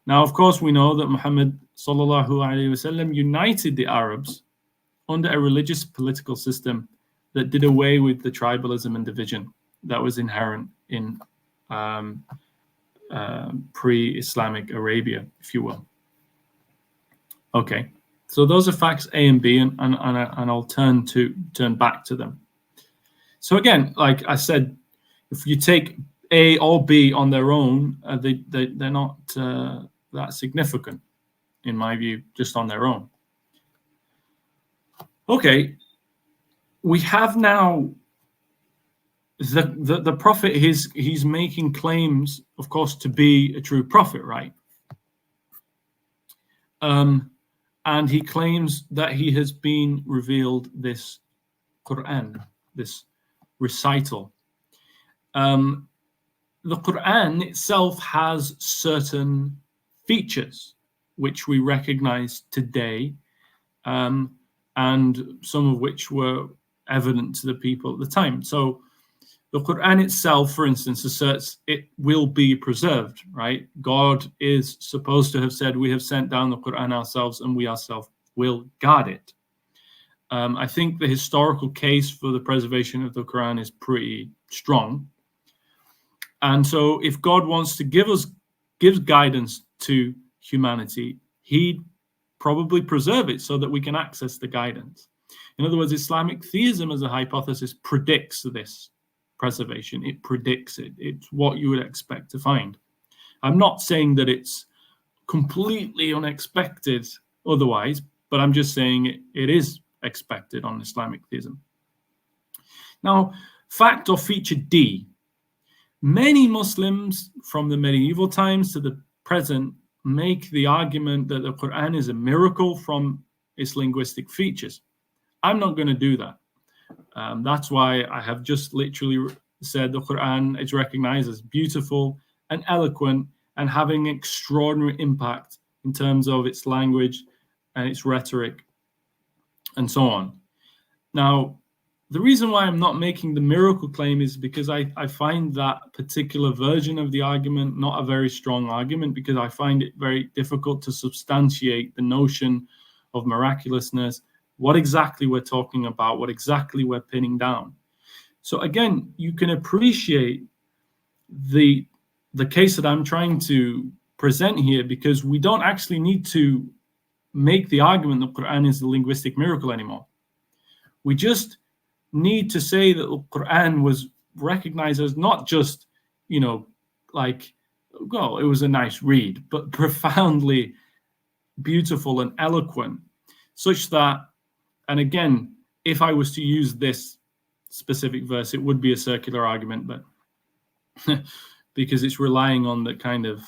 Now, of course, we know that Muhammad sallallahu alaihi wasallam united the Arabs under a religious political system that did away with the tribalism and division that was inherent in pre-Islamic Arabia, if you will. Okay, so those are facts A and B, and I'll turn back to them. So again, like I said, if you take A or B on their own, they're not that significant, in my view, just on their own. Okay, we have now the prophet. He's making claims, of course, to be a true prophet, right? And he claims that he has been revealed this Quran, this recital. The Quran itself has certain features which we recognize today, and some of which were evident to the people at the time. So the Quran itself, for instance, asserts it will be preserved, right? God is supposed to have said, we have sent down the Quran ourselves and we ourselves will guard it. I think the historical case for the preservation of the Quran is pretty strong. And so if God wants to give guidance to humanity, he'd probably preserve it so that we can access the guidance. In other words, Islamic theism as a hypothesis predicts this preservation. It predicts it. It's what you would expect to find. I'm not saying that it's completely unexpected otherwise, but I'm just saying it is expected on Islamic theism. Now, fact or feature D. Many Muslims from the medieval times to the present make the argument that the Quran is a miracle from its linguistic features. I'm not going to do that. That's why I have just literally said the Quran is recognized as beautiful and eloquent and having extraordinary impact in terms of its language and its rhetoric and so on. Now, the reason why I'm not making the miracle claim is because I find that particular version of the argument not a very strong argument, because I find it very difficult to substantiate the notion of miraculousness, what exactly we're talking about, what exactly we're pinning down. So again, you can appreciate the case that I'm trying to present here, because we don't actually need to make the argument that the Quran is a linguistic miracle anymore. We just need to say that the Quran was recognized as not just, like, well, it was a nice read, but profoundly beautiful and eloquent, such that, and again, if I was to use this specific verse, it would be a circular argument, but because it's relying on the kind of,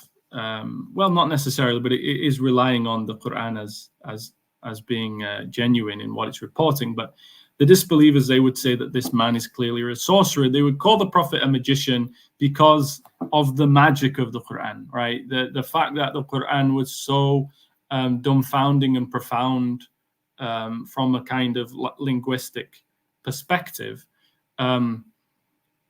well, not necessarily, but it is relying on the Quran as being genuine in what it's reporting. But the disbelievers, they would say that this man is clearly a sorcerer. They would call the prophet a magician because of the magic of the Quran, right? The fact that the Quran was so dumbfounding and profound from a kind of linguistic perspective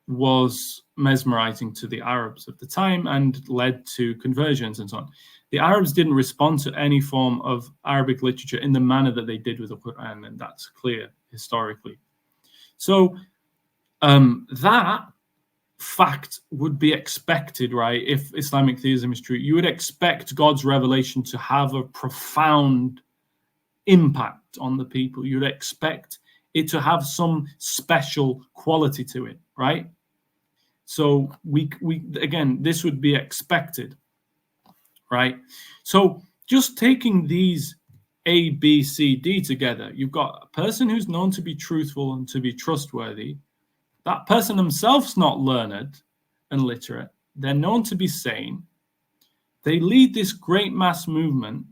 was mesmerizing to the Arabs of the time and led to conversions and so on. The Arabs didn't respond to any form of Arabic literature in the manner that they did with the Quran, and that's clear historically. So that fact would be expected, right? If Islamic theism is true, you would expect God's revelation to have a profound impact on the people. You'd expect it to have some special quality to it, right? So we again, this would be expected, right? So just taking these A, B, C, D together, you've got a person who's known to be truthful and to be trustworthy. That person themselves not learned and literate. They're known to be sane. They lead this great mass movement.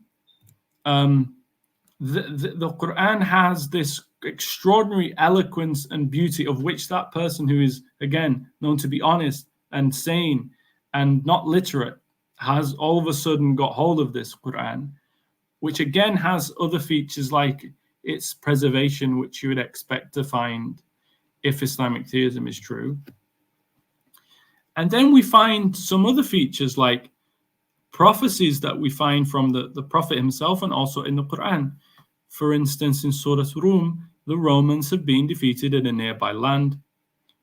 the Quran has this extraordinary eloquence and beauty of which that person who is, again, known to be honest and sane and not literate has all of a sudden got hold of this Quran, which again has other features like its preservation, which you would expect to find if Islamic theism is true. And then we find some other features like prophecies that we find from the Prophet himself and also in the Quran. For instance, in Surah Rum, the Romans have been defeated in a nearby land,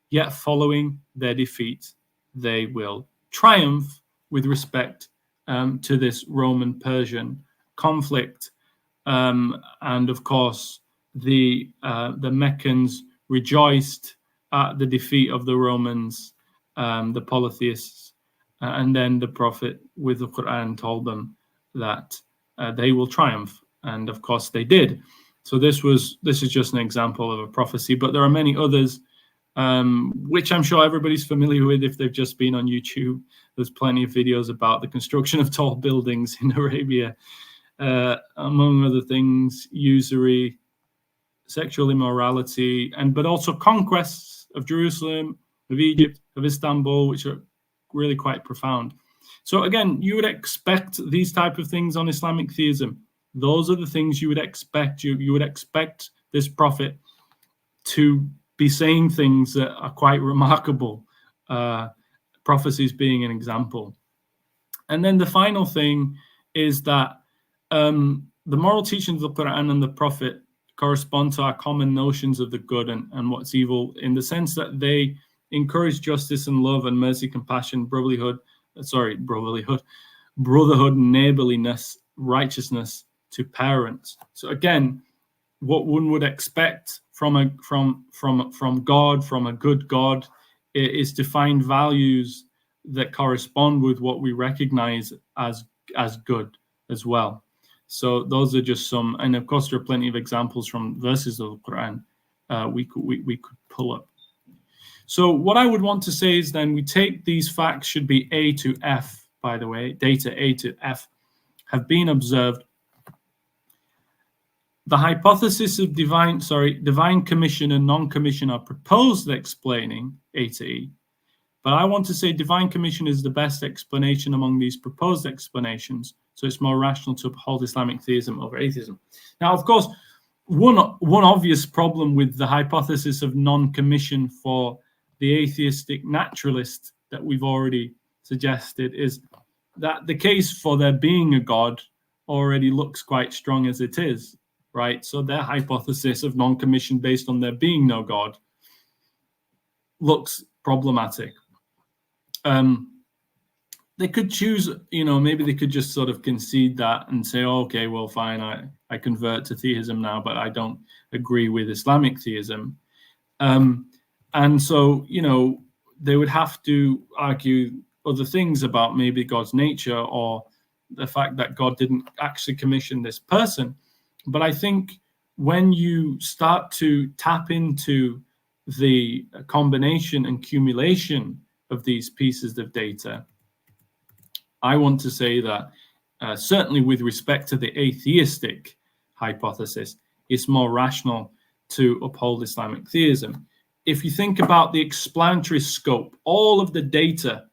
yet following their defeat, they will triumph with respect to this Roman-Persian conflict. And of course, the Meccans rejoiced at the defeat of the Romans, the polytheists, and then the Prophet with the Quran told them that they will triumph, and of course they did. So this is just an example of a prophecy, but there are many others, which I'm sure everybody's familiar with if they've just been on YouTube. There's plenty of videos about the construction of tall buildings in Arabia, among other things, usury, sexual immorality, but also conquests of Jerusalem, of Egypt, of Istanbul, which are really quite profound. So again, you would expect these type of things on Islamic theism. Those are the things you would expect. You would expect this prophet to be saying things that are quite remarkable, prophecies being an example. And then the final thing is that the moral teachings of the Quran and the Prophet correspond to our common notions of the good and what's evil, in the sense that they encourage justice and love and mercy, compassion, brotherhood, neighborliness, righteousness to parents. So again, what one would expect from God, from a good God, is to find values that correspond with what we recognize as good as well. So those are just some, and of course there are plenty of examples from verses of the Quran we could pull up. So what I would want to say is then we take these facts, should be A to F, by the way, data A to F, have been observed. The hypothesis of divine commission and non-commission are proposed explaining A to E. But I want to say divine commission is the best explanation among these proposed explanations. So it's more rational to uphold Islamic theism over atheism. Now, of course, one obvious problem with the hypothesis of non-commission for the atheistic naturalist that we've already suggested is that the case for there being a God already looks quite strong as it is, right? So their hypothesis of non-commission based on there being no God looks problematic. They could choose, maybe they could just sort of concede that and say, oh, okay, well, fine, I convert to theism now, but I don't agree with Islamic theism. And so, they would have to argue other things about maybe God's nature or the fact that God didn't actually commission this person. But I think when you start to tap into the combination and accumulation of these pieces of data, I want to say that certainly with respect to the atheistic hypothesis, it's more rational to uphold Islamic theism. If you think about the explanatory scope, all of the data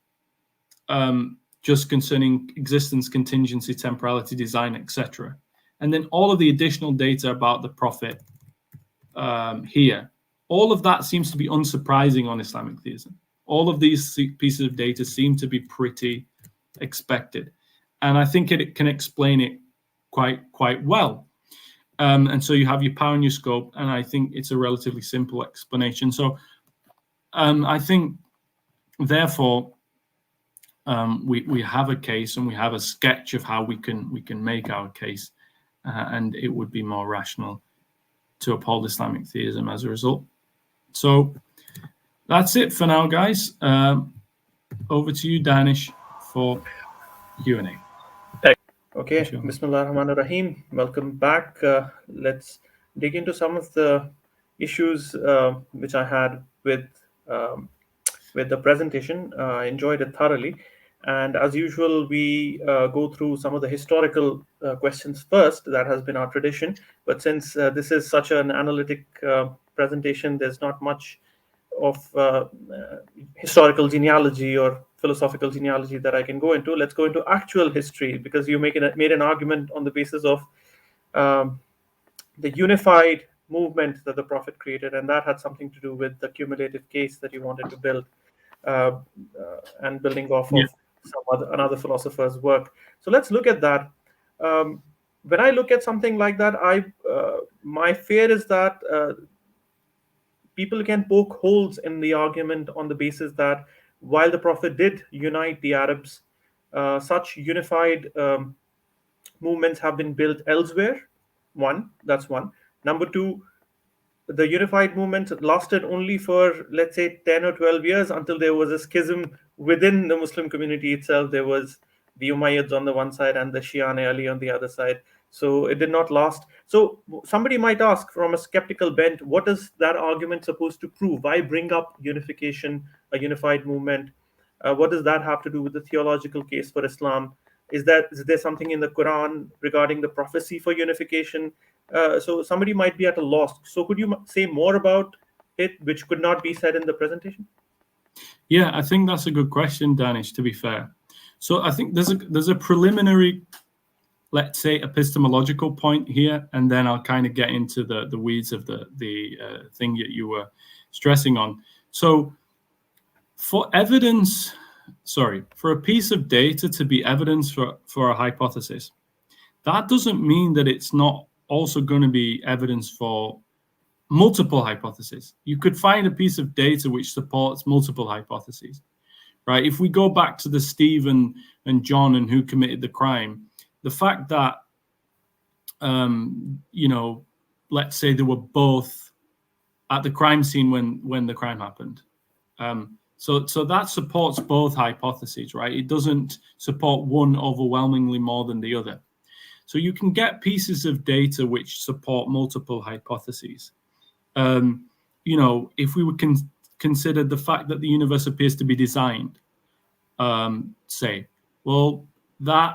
just concerning existence, contingency, temporality, design, etc., and then all of the additional data about the Prophet here, all of that seems to be unsurprising on Islamic theism. All of these pieces of data seem to be pretty expected, and I think it can explain it quite well. And so you have your power and your scope, and I think it's a relatively simple explanation. So I think, therefore, we have a case and we have a sketch of how we can make our case, and it would be more rational to uphold Islamic theism as a result. So that's it for now, guys. Over to you, Danish, for Q&A. Okay, Bismillah ar-Rahman ar-Rahim. Welcome back. Let's dig into some of the issues which I had with the presentation. I enjoyed it thoroughly. And as usual, we go through some of the historical questions first. That has been our tradition. But since this is such an analytic presentation, there's not much of historical genealogy or philosophical genealogy that I can go into. Let's go into actual history, because you made an argument on the basis of um, the unified movement that the Prophet created, and that had something to do with the cumulative case that you wanted to build, uh, and building off Yeah. of another philosopher's work. So let's look at that. When I look at something like that, my fear is that people can poke holes in the argument on the basis that while the Prophet did unite the Arabs, such unified movements have been built elsewhere. That's one. Number two, the unified movement lasted only for, let's say, 10 or 12 years, until there was a schism within the Muslim community itself. There was the Umayyads on the one side and the Shia and Ali on the other side. So it did not last. So somebody might ask, from a skeptical bent, what is that argument supposed to prove? Why bring up unification, a unified movement? What does that have to do with the theological case for Islam? Is there something in the Quran regarding the prophecy for unification? So somebody might be at a loss. So could you say more about it, which could not be said in the presentation? Yeah, I think that's a good question, Danish, to be fair. So I think there's a preliminary, let's say, epistemological point here, and then I'll kind of get into the weeds of the thing that you were stressing on. So for a piece of data to be evidence for a hypothesis, that doesn't mean that it's not also going to be evidence for multiple hypotheses. You could find a piece of data which supports multiple hypotheses, right? If we go back to the Steve and John and who committed the crime, the fact that, let's say they were both at the crime scene when the crime happened. So that supports both hypotheses, right? It doesn't support one overwhelmingly more than the other. So you can get pieces of data which support multiple hypotheses. If we would consider the fact that the universe appears to be designed, that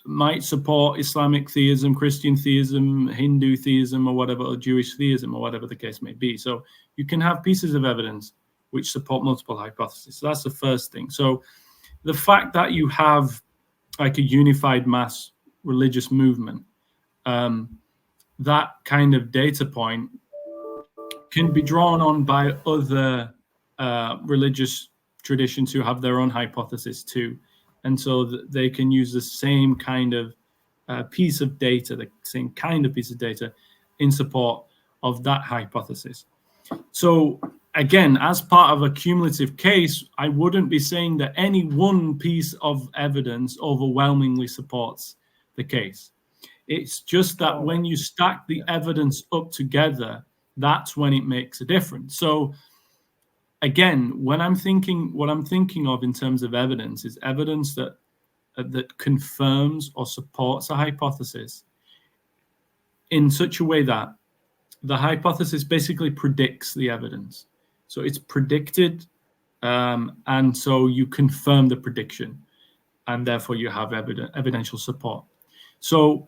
might support Islamic theism, Christian theism, Hindu theism, or whatever, or Jewish theism, or whatever the case may be. So you can have pieces of evidence which support multiple hypotheses. So that's the first thing. So the fact that you have like a unified mass religious movement, that kind of data point can be drawn on by other religious traditions who have their own hypothesis too. And so they can use the same kind of piece of data, in support of that hypothesis. So again, as part of a cumulative case, I wouldn't be saying that any one piece of evidence overwhelmingly supports the case. It's just that when you stack the evidence up together, that's when it makes a difference. So again, what I'm thinking of in terms of evidence is evidence that confirms or supports a hypothesis in such a way that the hypothesis basically predicts the evidence. So it's predicted, and so you confirm the prediction, and therefore you have evidential support. So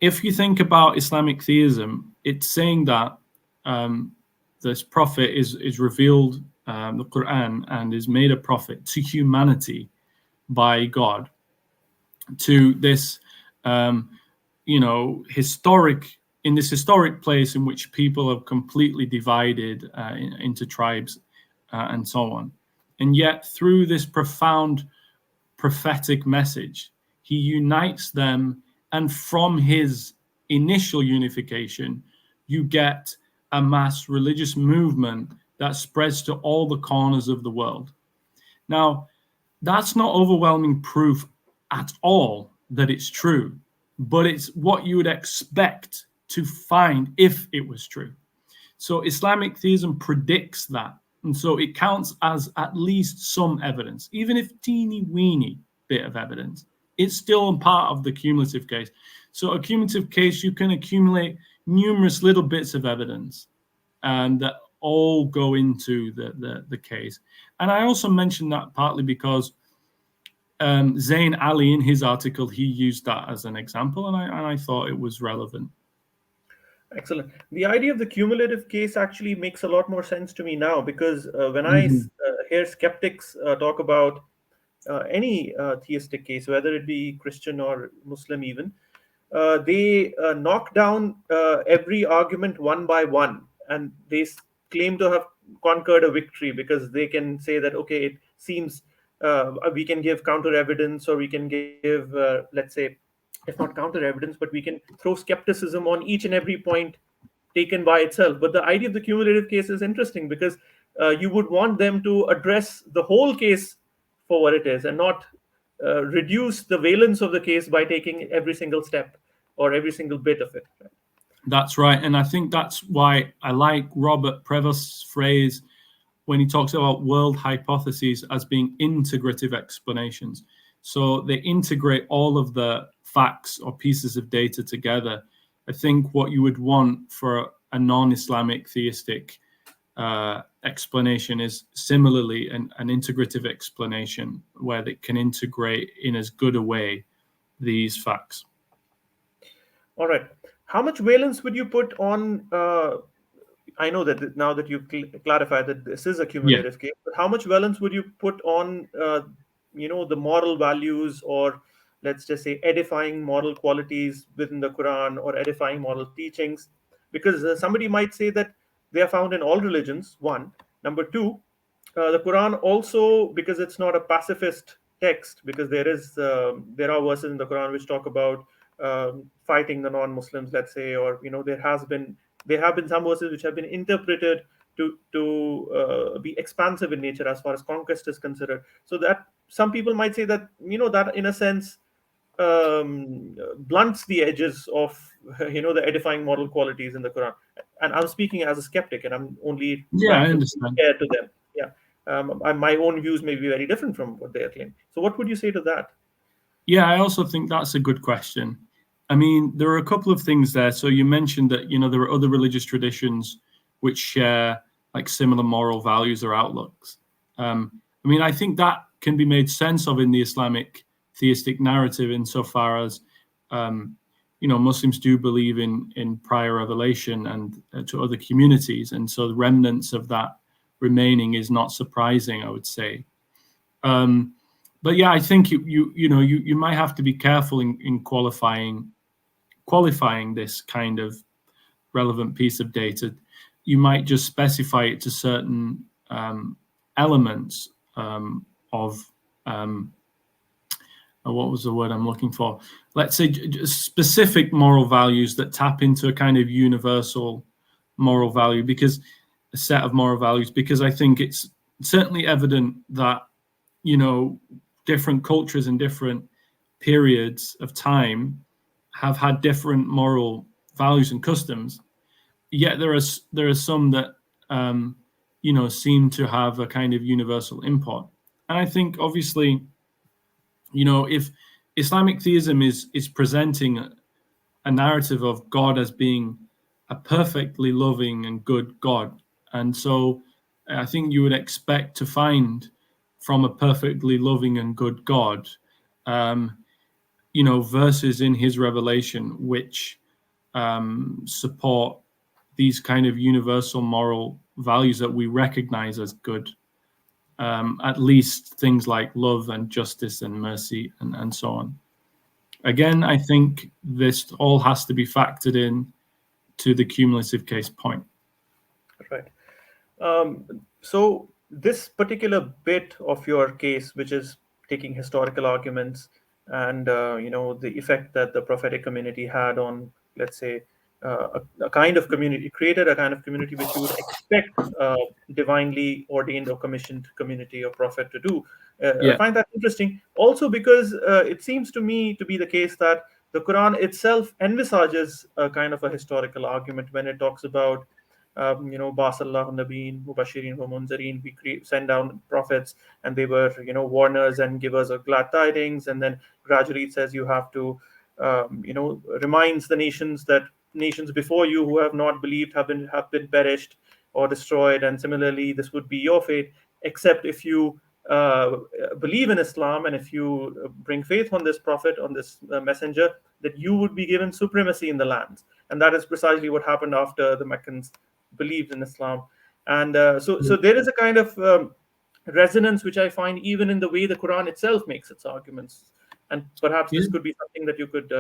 if you think about Islamic theism, it's saying that this prophet is revealed, the Quran, and is made a prophet to humanity by God, to this historic place in which people have completely divided into tribes and so on. And yet through this profound prophetic message, he unites them, and from his initial unification, you get a mass religious movement that spreads to all the corners of the world. Now, that's not overwhelming proof at all that it's true, but it's what you would expect to find if it was true. So Islamic theism predicts that. And so it counts as at least some evidence, even if teeny weeny bit of evidence. It's still part of the cumulative case. So a cumulative case, you can accumulate numerous little bits of evidence, and that all go into the case. And I also mentioned that partly because Zain Ali, in his article, he used that as an example, and I thought it was relevant. Excellent. The idea of the cumulative case actually makes a lot more sense to me now, because when I hear skeptics talk about any theistic case, whether it be Christian or Muslim even, they knock down every argument one by one, and they claim to have conquered a victory, because they can say that, okay, it seems we can give counter evidence, or we can give, let's say, if not counter evidence, but we can throw skepticism on each and every point taken by itself. But the idea of the cumulative case is interesting, because you would want them to address the whole case for what it is, and not reduce the valence of the case by taking every single step or every single bit of it. Right? That's right. And I think that's why I like Robert Prevost's phrase when he talks about world hypotheses as being integrative explanations. So they integrate all of the facts or pieces of data together. I think what you would want for a non-Islamic theistic explanation is similarly an integrative explanation, where they can integrate in as good a way these facts. All right. How much valence would you put on? I know that now that you've clarified that this is a cumulative case, but how much valence would you put on, the moral values, or let's just say edifying moral qualities within the Quran, or edifying moral teachings? Because somebody might say that they are found in all religions. One. Number two, the Quran also, because it's not a pacifist text, because there are verses in the Quran which talk about fighting the non-Muslims, let's say, or there have been some verses which have been interpreted to be expansive in nature as far as conquest is considered. So that some people might say that that in a sense blunts the edges of the edifying moral qualities in the Quran. And I'm speaking as a skeptic, and I'm only I trying to understand. compare to them. Yeah. My own views may be very different from what they are claiming. So what would you say to that? Yeah, I also think that's a good question. I mean, there are a couple of things there. So you mentioned that, there are other religious traditions which share like similar moral values or outlooks. I mean, I think that can be made sense of in the Islamic theistic narrative, insofar as, Muslims do believe in prior revelation and to other communities. And so the remnants of that remaining is not surprising, I would say. But yeah, I think you might have to be careful in qualifying this kind of relevant piece of data. You might just specify it to certain elements of what was the word I'm looking for? Let's say specific moral values that tap into a kind of universal moral value, because a set of moral values, because I think it's certainly evident that different cultures and different periods of time have had different moral values and customs. Yet there are some that seem to have a kind of universal import. And I think obviously, if Islamic theism is presenting a narrative of God as being a perfectly loving and good God, and so I think you would expect to find from a perfectly loving and good God, verses in his revelation which support these kind of universal moral values that we recognize as good. At least things like love and justice and mercy and so on. Again, I think this all has to be factored in to the cumulative case point. Right. So this particular bit of your case, which is taking historical arguments and the effect that the prophetic community had on, let's say, a kind of community, created a kind of community which you would expect divinely ordained or commissioned community or prophet to do. I find that interesting. Also because it seems to me to be the case that the Quran itself envisages a kind of a historical argument when it talks about Basallahu Nabeen, Mubashirin wa Munzirin. We send down prophets, and they were, warners and givers of glad tidings. And then gradually it says you have to, reminds the nations that nations before you who have not believed have been perished or destroyed. And similarly, this would be your fate, except if you believe in Islam and if you bring faith on this prophet, on this messenger, that you would be given supremacy in the lands. And that is precisely what happened after the Meccans believed in Islam. And so there is a kind of resonance which I find even in the way the Quran itself makes its arguments. And perhaps this could be something that you could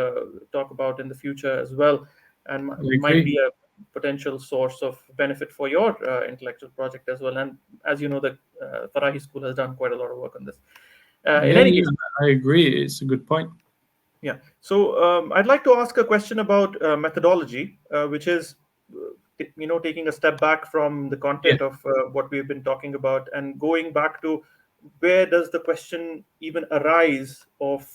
talk about in the future as well, and might be a potential source of benefit for your intellectual project as well. And as you know, the Farahi School has done quite a lot of work on this. In any case, I agree. It's a good point. Yeah. So I'd like to ask a question about methodology, which is, taking a step back from the content of what we've been talking about and going back to where does the question even arise of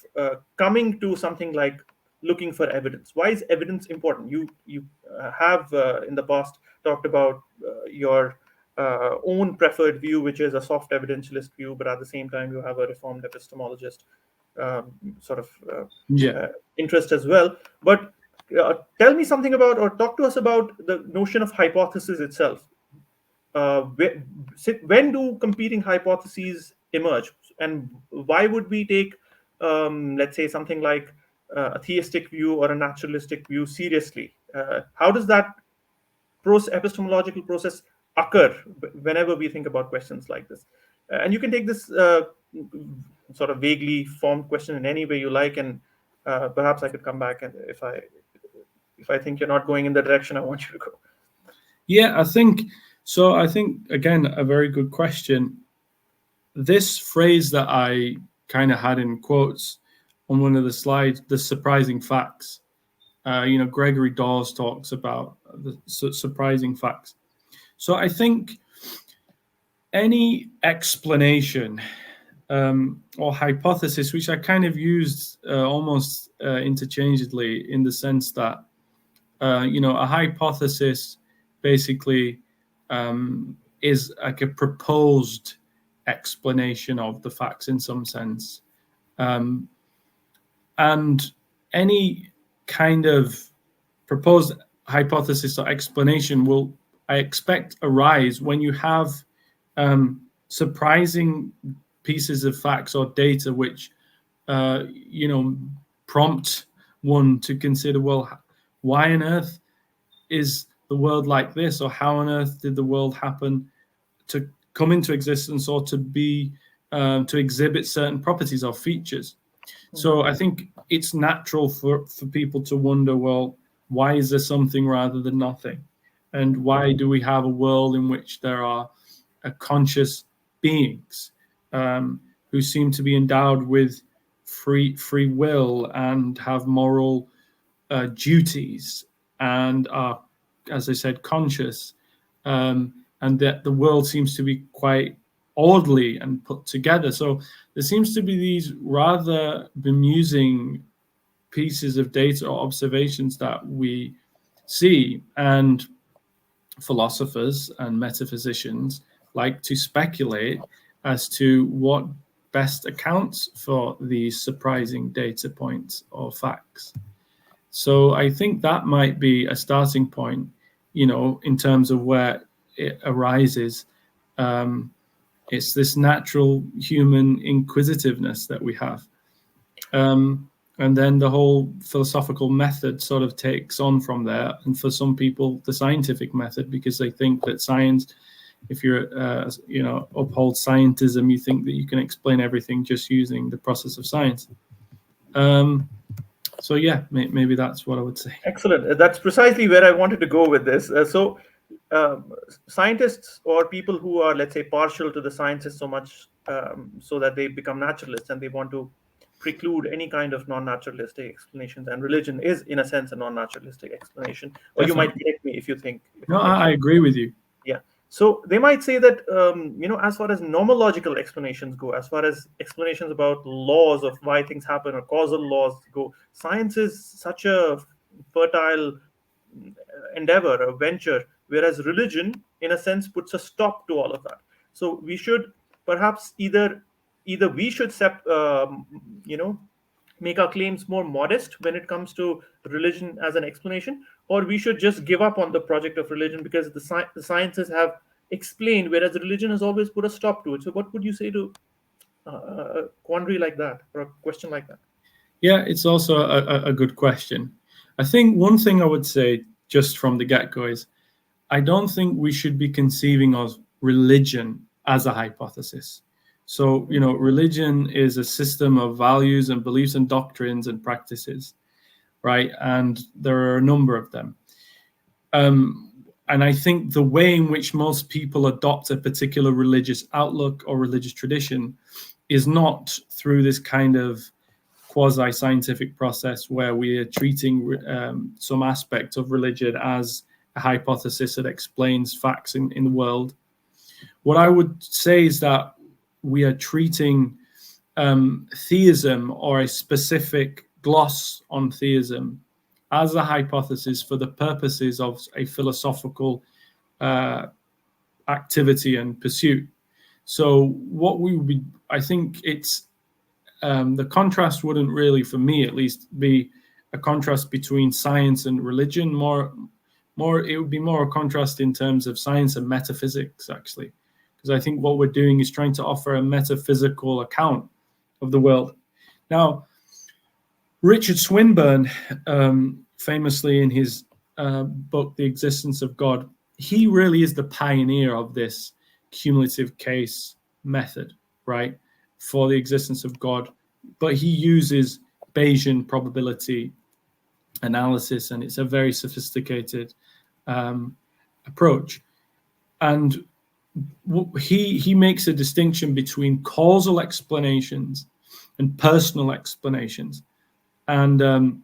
coming to something like looking for evidence. Why is evidence important? You have in the past talked about your own preferred view, which is a soft evidentialist view, but at the same time you have a reformed epistemologist sort of interest as well. But tell me something about, or talk to us about the notion of hypothesis itself. When do competing hypotheses emerge, and why would we take, let's say, something like a theistic view or a naturalistic view seriously? How does that epistemological process occur whenever we think about questions like this? And you can take this sort of vaguely formed question in any way you like, and perhaps I could come back and if I think you're not going in the direction I want you to go. Yeah, I think so. I think, again, a very good question. This phrase that I kind of had in quotes on one of the slides, the surprising facts. Gregory Dawes talks about the surprising facts. So I think any explanation or hypothesis, which I kind of used almost interchangeably in the sense that, a hypothesis basically is like a proposed explanation of the facts in some sense. And any kind of proposed hypothesis or explanation will, I expect, arise when you have surprising pieces of facts or data which, prompt one to consider, well, why on earth is the world like this? Or how on earth did the world happen to come into existence or to be, to exhibit certain properties or features? So I think it's natural for people to wonder, well, why is there something rather than nothing? And why do we have a world in which there are conscious beings who seem to be endowed with free will and have moral duties and are, as I said, conscious, and that the world seems to be quite orderly and put together. So there seems to be these rather bemusing pieces of data or observations that we see, and philosophers and metaphysicians like to speculate as to what best accounts for these surprising data points or facts. So I think that might be a starting point, in terms of where it arises. It's this natural human inquisitiveness that we have. And then the whole philosophical method sort of takes on from there. And for some people, the scientific method, because they think that science, if you're, uphold scientism, you think that you can explain everything just using the process of science. So yeah, maybe that's what I would say. Excellent. That's precisely where I wanted to go with this. Scientists or people who are, let's say, partial to the sciences so much so that they become naturalists and they want to preclude any kind of non-naturalistic explanations, and religion is, in a sense, a non-naturalistic explanation. Or you might correct me if you think. No, I agree with you. Yeah. So they might say that, as far as nomological explanations go, as far as explanations about laws of why things happen or causal laws go, science is such a fertile endeavor, a venture, whereas religion, in a sense, puts a stop to all of that. So we should perhaps either we should make our claims more modest when it comes to religion as an explanation, or we should just give up on the project of religion because the sciences have explained, whereas religion has always put a stop to it. So what would you say to a quandary like that, or a question like that? Yeah, it's also a good question. I think one thing I would say just from the get-go is I don't think we should be conceiving of religion as a hypothesis. So, religion is a system of values and beliefs and doctrines and practices, right? And there are a number of them. And I think the way in which most people adopt a particular religious outlook or religious tradition is not through this kind of quasi-scientific process where we are treating some aspect of religion as a hypothesis that explains facts in the world. What I would say is that we are treating theism or a specific gloss on theism as a hypothesis for the purposes of a philosophical activity and pursuit. So what we would be, I think it's, the contrast wouldn't really, for me at least, be a contrast between science and religion. More, it would be more a contrast in terms of science and metaphysics, actually, because I think what we're doing is trying to offer a metaphysical account of the world. Now, Richard Swinburne, famously in his book, The Existence of God, he really is the pioneer of this cumulative case method, right, for the existence of God. But he uses Bayesian probability analysis, and it's a very sophisticated approach. And he makes a distinction between causal explanations and personal explanations. And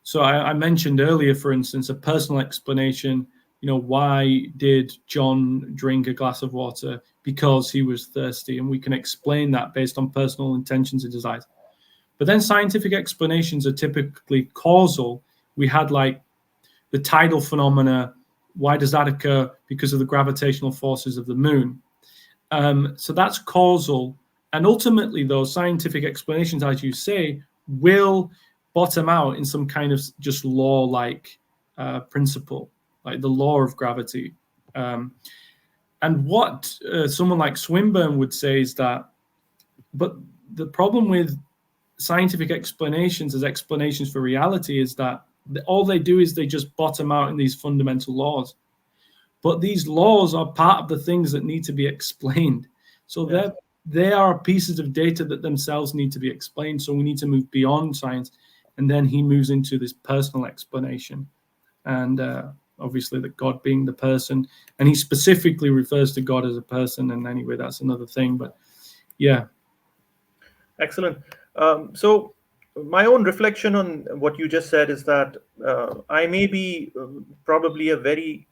so I mentioned earlier, for instance, a personal explanation, why did John drink a glass of water? Because he was thirsty, and we can explain that based on personal intentions and desires. But then scientific explanations are typically causal. We had like the tidal phenomena. Why does that occur? Because of the gravitational forces of the moon. So that's causal. And ultimately, those scientific explanations, as you say, will bottom out in some kind of just law-like principle, like the law of gravity. And what someone like Swinburne would say is that, but the problem with scientific explanations as explanations for reality is that all they do is they just bottom out in these fundamental laws. But these laws are part of the things that need to be explained. So they are pieces of data that themselves need to be explained. So we need to move beyond science. And then he moves into this personal explanation. And obviously that God being the person. And he specifically refers to God as a person. And anyway, that's another thing. But yeah. Excellent. So my own reflection on what you just said is that I may be probably a very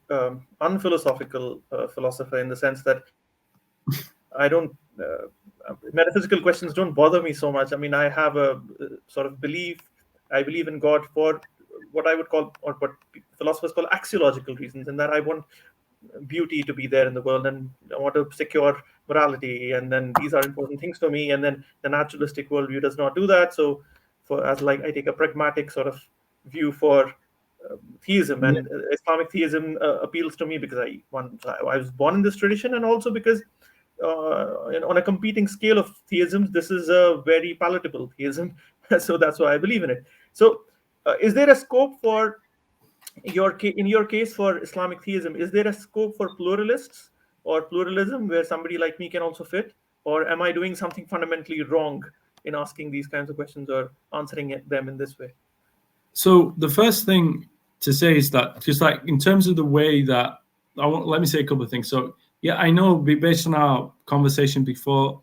unphilosophical philosopher, in the sense that I don't, metaphysical questions don't bother me so much. I mean, I have a sort of belief. I believe in God for what I would call, or what philosophers call, axiological reasons, and that I want beauty to be there in the world, and I want to secure morality, and then these are important things for me. And then the naturalistic worldview does not do that. So, I take a pragmatic sort of view for theism, and Islamic theism appeals to me because I was born in this tradition, and also because on a competing scale of theisms, this is a very palatable theism. So that's why I believe in it. So, is there a scope for in your case for Islamic theism? Is there a scope for pluralists or pluralism where somebody like me can also fit, or am I doing something fundamentally wrong in asking these kinds of questions or answering them in this way? So the first thing to say is that, just like in terms of the way that let me say a couple of things. So yeah, I know based on our conversation before,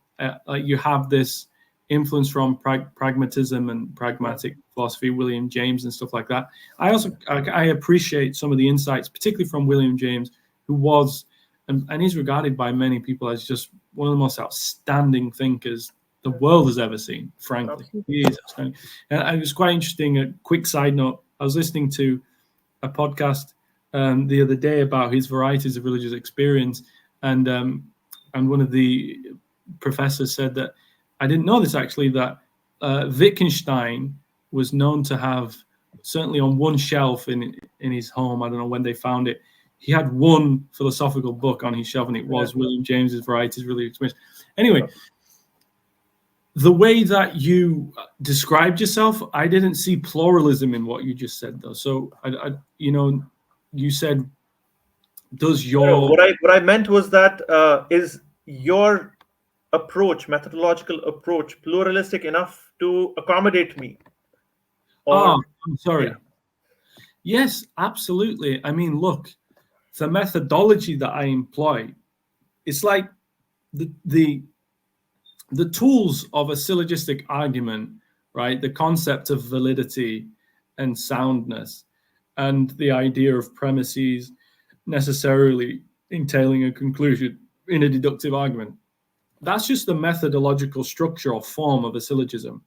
like you have this influence from pragmatism and pragmatic philosophy, William James and stuff like that. I appreciate some of the insights, particularly from William James, who was and is regarded by many people as just one of the most outstanding thinkers the world has ever seen, frankly. He is outstanding. And it was quite interesting. A quick side note, I was listening to a podcast the other day about his varieties of religious experience, and one of the professors said that, I didn't know this actually, that Wittgenstein was known to have, certainly on one shelf in his home, I don't know when they found it, he had one philosophical book on his shelf, and it was William James's Varieties of Religious Experience. Anyway, the way that you described yourself, I didn't see pluralism in what you just said, though. So, you said, does No, your... what I meant was that is your approach, methodological approach, pluralistic enough to accommodate me? Or I'm sorry. yeah, Yes, absolutely. I mean, look, the methodology that I employ, it's like the tools of a syllogistic argument, right? The concept of validity and soundness, and the idea of premises necessarily entailing a conclusion in a deductive argument. That's just the methodological structure or form of a syllogism,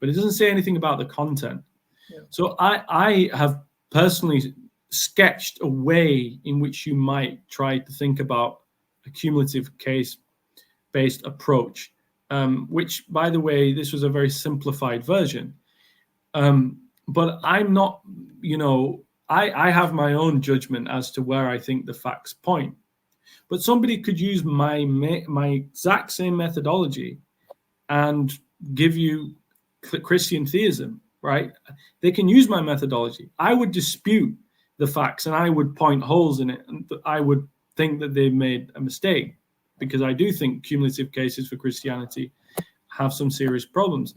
but it doesn't say anything about the content. yeah. So I have personally sketched a way in which you might try to think about a cumulative case-based approach, which, by the way, this was a very simplified version. But I'm not, I have my own judgment as to where I think the facts point. But somebody could use my exact same methodology and give you Christian theism, right? They can use my methodology. I would dispute the facts and I would point holes in it, and I would think that they've made a mistake, because I do think cumulative cases for Christianity have some serious problems.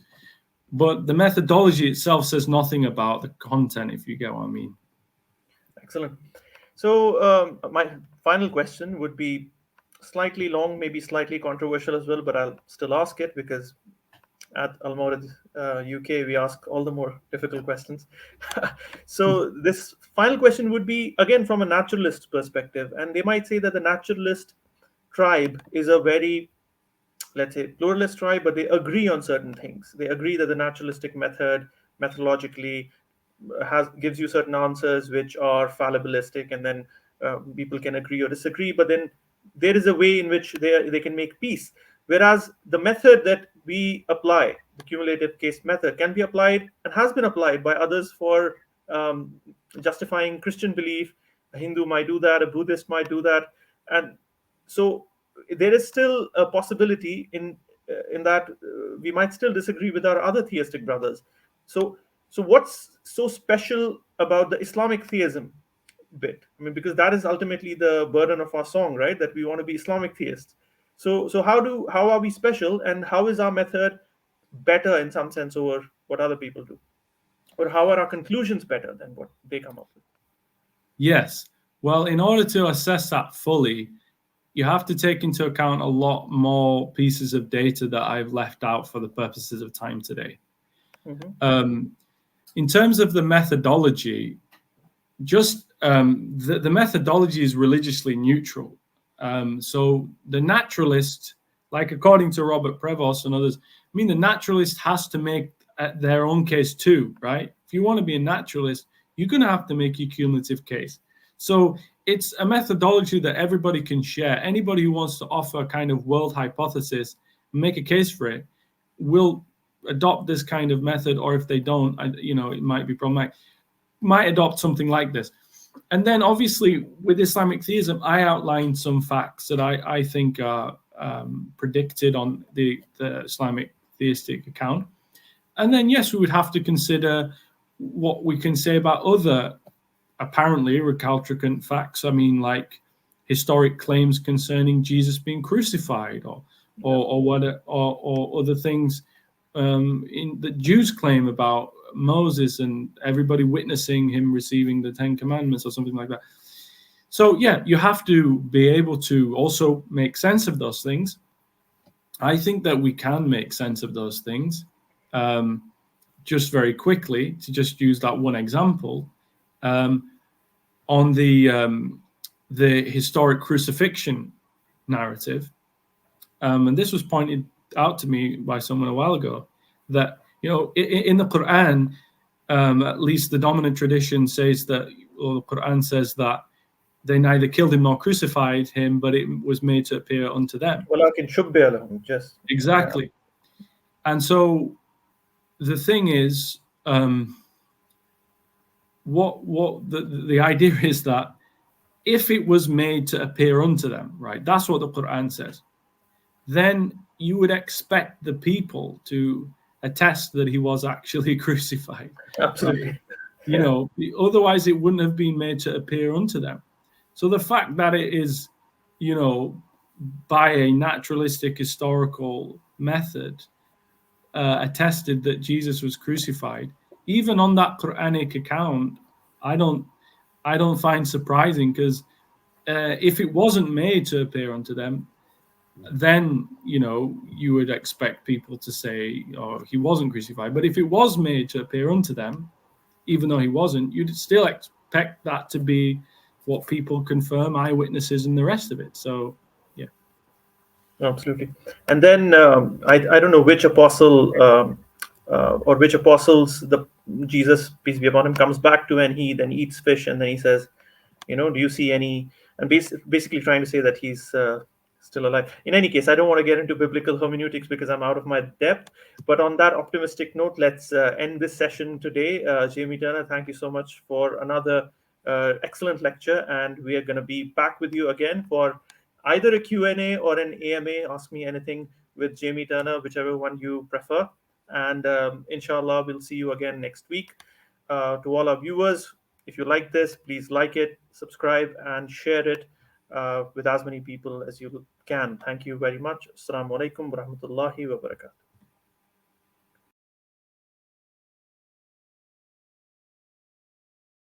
But the methodology itself says nothing about the content, if you get what I mean. Excellent. So my final question would be slightly long, maybe slightly controversial as well, but I'll still ask it because at Al-Mawrid UK we ask all the more difficult questions. So this final question would be again from a naturalist perspective, and they might say that the naturalist tribe is a very, let's say, pluralist tribe, but they agree on certain things. They agree that the naturalistic method methodologically gives you certain answers which are fallibilistic, and then people can agree or disagree, but then there is a way in which they can make peace. Whereas the method that we apply, the cumulative case method, can be applied and has been applied by others for justifying Christian belief. A Hindu might do that, a Buddhist might do that, and so there is still a possibility in that we might still disagree with our other theistic brothers. So what's so special about the Islamic theism bit? I mean, because that is ultimately the burden of our song, right? That we want to be Islamic theists. So how are we special, and how is our method better in some sense over what other people do? Or how are our conclusions better than what they come up with? Yes. Well, in order to assess that fully, you have to take into account a lot more pieces of data that I've left out for the purposes of time today. Mm-hmm. In terms of the methodology, just the methodology is religiously neutral. So the naturalist, like according to Robert Prevost and others, I mean, the naturalist has to make their own case too, right? If you want to be a naturalist, you're going to have to make your cumulative case. So it's a methodology that everybody can share. Anybody who wants to offer a kind of world hypothesis, make a case for it, will adopt this kind of method, or if they don't, it might be problematic, might adopt something like this. And then obviously with Islamic theism, I outlined some facts that I think are predicted on the Islamic theistic account. And then, yes, we would have to consider what we can say about other apparently recalcitrant facts. I mean, like historic claims concerning Jesus being crucified, or other things in the Jews claim about Moses and everybody witnessing him receiving the 10 Commandments or something like that. So yeah, you have to be able to also make sense of those things. I think that we can make sense of those things. Just very quickly, to just use that one example, on the historic crucifixion narrative, and this was pointed out to me by someone a while ago, that in the Quran, at least the dominant tradition says that, or the Quran says that they neither killed him nor crucified him, but it was made to appear unto them. وَلَكِنْ شُبِّهَ لَهُمْ, just Exactly. Yeah. And so the thing is, what the idea is that if it was made to appear unto them, right? That's what the Quran says. then you would expect the people to attest that he was actually crucified. Absolutely. Right? Otherwise it wouldn't have been made to appear unto them. So the fact that it is, by a naturalistic historical method attested that Jesus was crucified, even on that Quranic account, I don't find surprising, because if it wasn't made to appear unto them, then you would expect people to say, "Oh, he wasn't crucified." But if it was made to appear unto them, even though he wasn't, you'd still expect that to be what people confirm, eyewitnesses, and the rest of it. So, yeah. Absolutely. And then I don't know which apostle or which apostles the Jesus, peace be upon him, comes back to, and he then eats fish, and then he says, do you see any? And basically trying to say that he's still alive. In any case, I don't want to get into biblical hermeneutics because I'm out of my depth. But on that optimistic note, let's end this session today. Jamie Turner, thank you so much for another excellent lecture, and we are going to be back with you again for either a Q&A or an AMA, Ask Me Anything with Jamie Turner, whichever one you prefer. And inshallah, we'll see you again next week. To all our viewers, if you like this, please like it, subscribe, and share it with as many people as you can. Thank you very much. Assalamu alaikum wa rahmatullahi wa barakatuh.